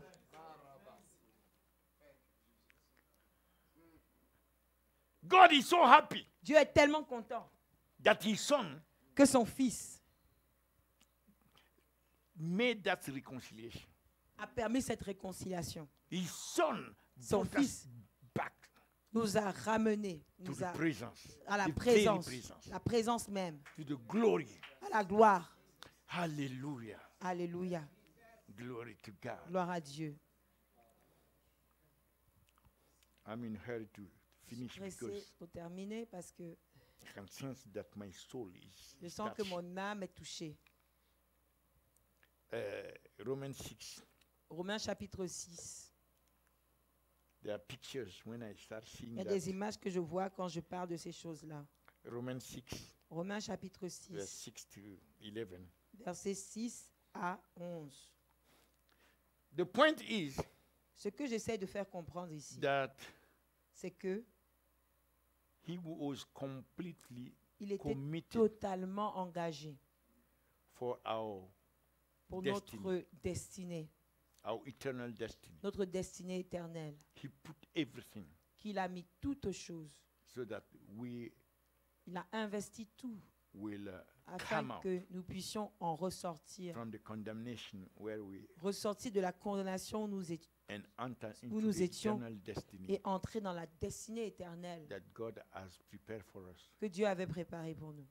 God is so happy Dieu est tellement content that his son que son fils made that reconciliation. a permis cette réconciliation. His son Son brought us fils back nous a ramenés to nous the a presence, à la the very présence, presence, la présence même, to the glory. à la gloire. Hallelujah. Alléluia. Glory to God. Gloire à Dieu. I'm in hurry to finish Pressé because pour terminer parce que I can sense that my soul is je sens que touched. mon âme est touchée. Romans 6. Romains chapitre 6. There are pictures when I start seeing Il y a that. des images que je vois quand je parle de ces choses-là. Romans 6, Romains chapitre verse 6, 6 to 11. versets 6 à 11. The point is Ce que j'essaie de faire comprendre ici, that c'est que he was completely il était committed totalement engagé for our pour destiny, notre destinée, our eternal destiny. notre destinée éternelle, He put everything qu'il a mis toutes choses, so that we il a investi tout will afin come out que nous puissions en ressortir, from the condemnation where we ressortir de la condamnation où nous étions and enter Où into nous the étions eternal destiny et entrer dans la destinée éternelle that God has prepared for us. que Dieu avait préparée pour nous.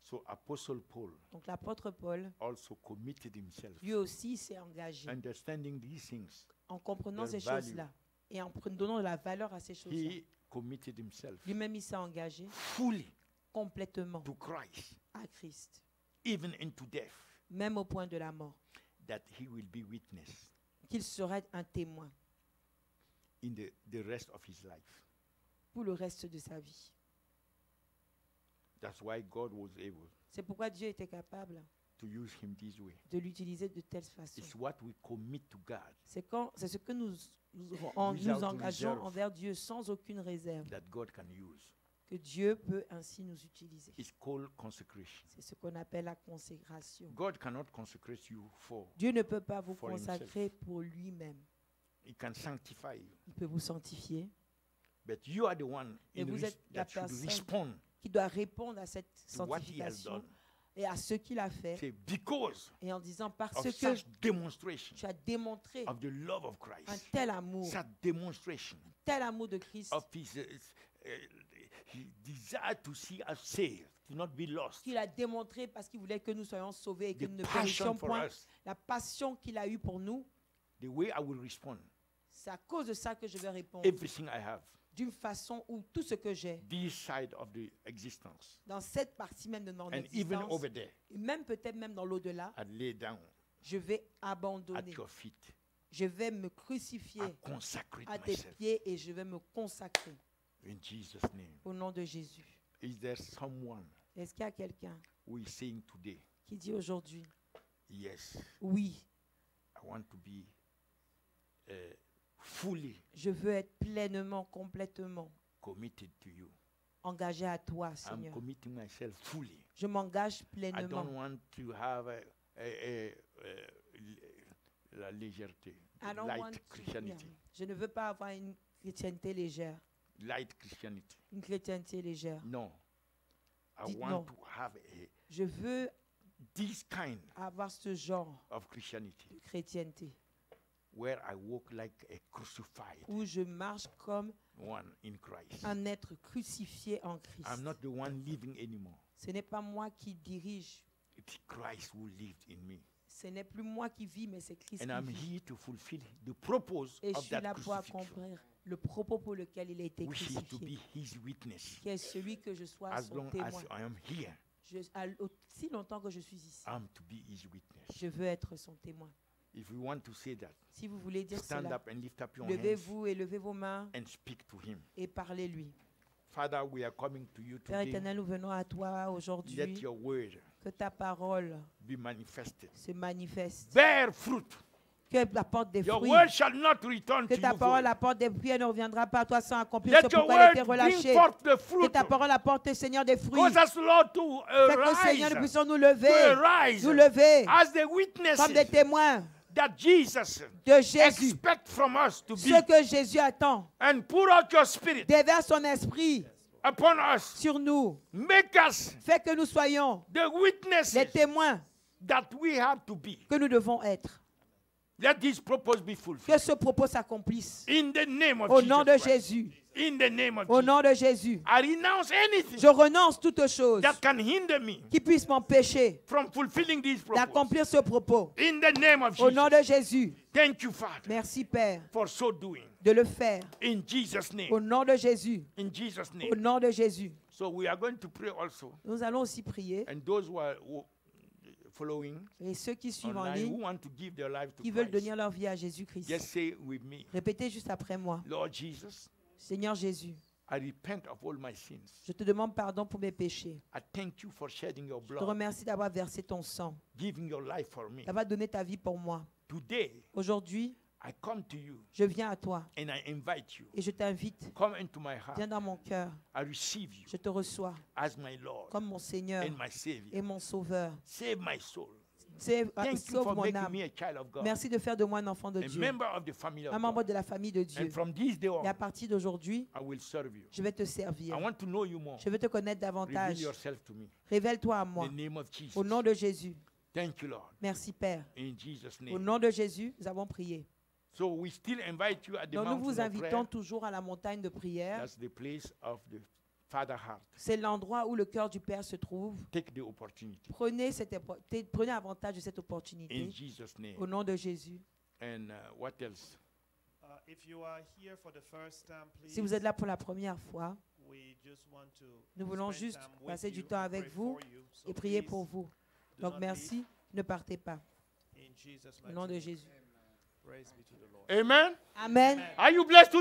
So Apostle Paul Donc l'apôtre Paul, also committed himself, lui aussi s'est engagé understanding these things. en comprenant their ces value. choses-là et en donnant de la valeur à ces choses-là. He committed himself Lui-même, il s'est engagé fully complètement to Christ, à Christ, even into death, même au point de la mort, that he will be witness. qu'il serait un témoin. in the rest of his life. pour le reste de sa vie. That's why God was able C'est pourquoi Dieu était capable to use him this way. de l'utiliser de telle façon. It's what we commit to God C'est ce que nous Without engageons reserve. envers Dieu sans aucune réserve, that God can use. que Dieu peut ainsi nous utiliser. It's called consecration. C'est ce qu'on appelle la consécration. God cannot consecrate you for. Dieu ne peut pas vous For consacrer pour lui-même. He can sanctify you. Il peut vous sanctifier, But you are the one Et vous êtes la that should personne respond qui doit répondre à cette to what he has sanctification done. et à ce qu'il a fait, Say, because et en disant parce of que such demonstration tu as démontré of the love of un Christ, tel amour such demonstration de Christ, of his desire to see us saved, to not be lost, qu'il a démontré parce qu'il voulait que nous soyons sauvés et que the nous ne passion périssions for point. us, La passion qu'il a eue pour nous, the way I will respond, c'est à cause de ça que je vais répondre everything I have, d'une façon où tout ce que j'ai, this side of the existence, dans cette partie même de mon and even existence, over there, et même peut-être même dans l'au-delà, I lay down je vais at abandonner. your feet. Je vais me I crucifier consecrate à tes myself pieds et je vais me consacrer in Jesus' name. au nom de Jésus. Is there someone Est-ce qu'il y a quelqu'un who is saying today, qui dit aujourd'hui, yes, oui, I want to be fully je veux être pleinement, complètement committed to you? engagé à toi, I'm Seigneur. committing myself fully. Je m'engage I pleinement. don't want to have la légèreté, I don't want light to- Christianity, Je ne veux pas avoir une chrétienté légère. light Christianity. Une chrétienté légère. No, I Dites want non. to have Je veux this kind avoir ce genre of Christianity de chrétienté where I walk like a crucified où je marche comme one in Christ. un être crucifié en Christ. I'm not the one living anymore. Ce n'est pas moi qui dirige. It's Christ who lived in me. Ce n'est plus moi qui vis, mais c'est Christ And qui I'm vit. here to fulfill the purpose Et je of suis that là pour crucifixion, accomplir le propos pour lequel il a été which is to crucifié, be his witness. qui est celui que je sois As son long témoin. as I am here, Aussi longtemps que je suis ici, I'm to be his witness. je veux être son témoin. If you want to say that, Si vous voulez dire stand cela, up and lift up your hands levez-vous et levez vos mains and speak to him. et parlez-lui. Father, we are coming to you Père today. éternel, nous venons à toi Let aujourd'hui. your word Que ta parole be manifested. se manifeste. Bear fruit. Que la porte des Your fruits. word shall not return Que to ta you parole, void. la porte des fruits, elle ne reviendra pas à toi sans accomplir ce Let your pourquoi elle a été word bring relâchée. forth the Que fruit. ta parole apporte, Seigneur, des fruits. Cause us, Lord, to Fais que, Seigneur, nous arise, puissions nous to lever. arise Nous lever as the comme des witnesses témoins that Jesus de Jésus. expect from us to be, Ce que Jésus attend. and pour out your spirit Déverse son esprit upon us. sur nous. Make us Fais que nous soyons the witnesses les témoins that we have to be. que nous devons être. Let this purpose be fulfilled. Que ce propos s'accomplisse. In the name of Au nom de Jesus Christ. Jésus. In the name of Au Jesus. nom de Jésus. I renounce anything Je renonce toute chose that can hinder me qui puisse m'empêcher from fulfilling this purpose. d'accomplir ce propos. In the name of Au nom Jesus. de Jésus. Thank you, Father, Merci, Père, for so doing. de le faire. In Jesus' name. Au nom de Jésus. In Jesus' Au name. nom de Jésus. So we are going to pray also. Nous allons aussi prier. And those who are following Et ceux qui suivent en online, who ligne, want to give their life to qui veulent Christ, donner leur vie à Jésus-Christ. just say with me, Répétez juste après moi. Lord Jesus, Seigneur Jésus, I repent of all my sins. je te demande pardon pour mes péchés. I thank you for shedding your Je te blood, remercie d'avoir versé ton sang, giving your life for me. d'avoir donné ta vie pour moi. Today, Aujourd'hui, I come to you je viens à toi and I invite you. et je t'invite. Come into my heart. Viens dans mon cœur. I receive you Je te reçois as my Lord comme mon Seigneur and my Savior. et mon Sauveur. Save my soul. Thank Thank you Sauve for mon making âme. me a child of God, Merci de faire de moi un enfant de a Dieu, member of the family un of membre God. de la famille de Dieu. And from this day Et à on, partir d'aujourd'hui, I will serve you. je vais te I servir. want to know you more. Je veux te connaître Reveal davantage. yourself to me. Révèle-toi à In moi. the name of Jesus. Au nom de Jésus. Thank you, Lord. Merci, Père. In Jesus' Au name. nom de Jésus, nous avons prié. So we still invite you at the Donc nous mountain vous of invitons prayer. toujours à la montagne de prière. That's the place of the Father heart. C'est l'endroit où le cœur du Père se trouve. Take the opportunity. Prenez avantage de cette In opportunité. Jesus' name. Au nom de Jésus. And what else? If you are here for the first time, please, Si vous êtes là pour la première fois, we just want to nous voulons spend juste time with passer du you temps and avec pray vous for you. So et prier please, pour vous. do Donc not merci, ne partez pas. leave. In Jesus' Au nom de mighty name. Jésus. Praise be to the Lord. Amen. Amen. Are you blessed today?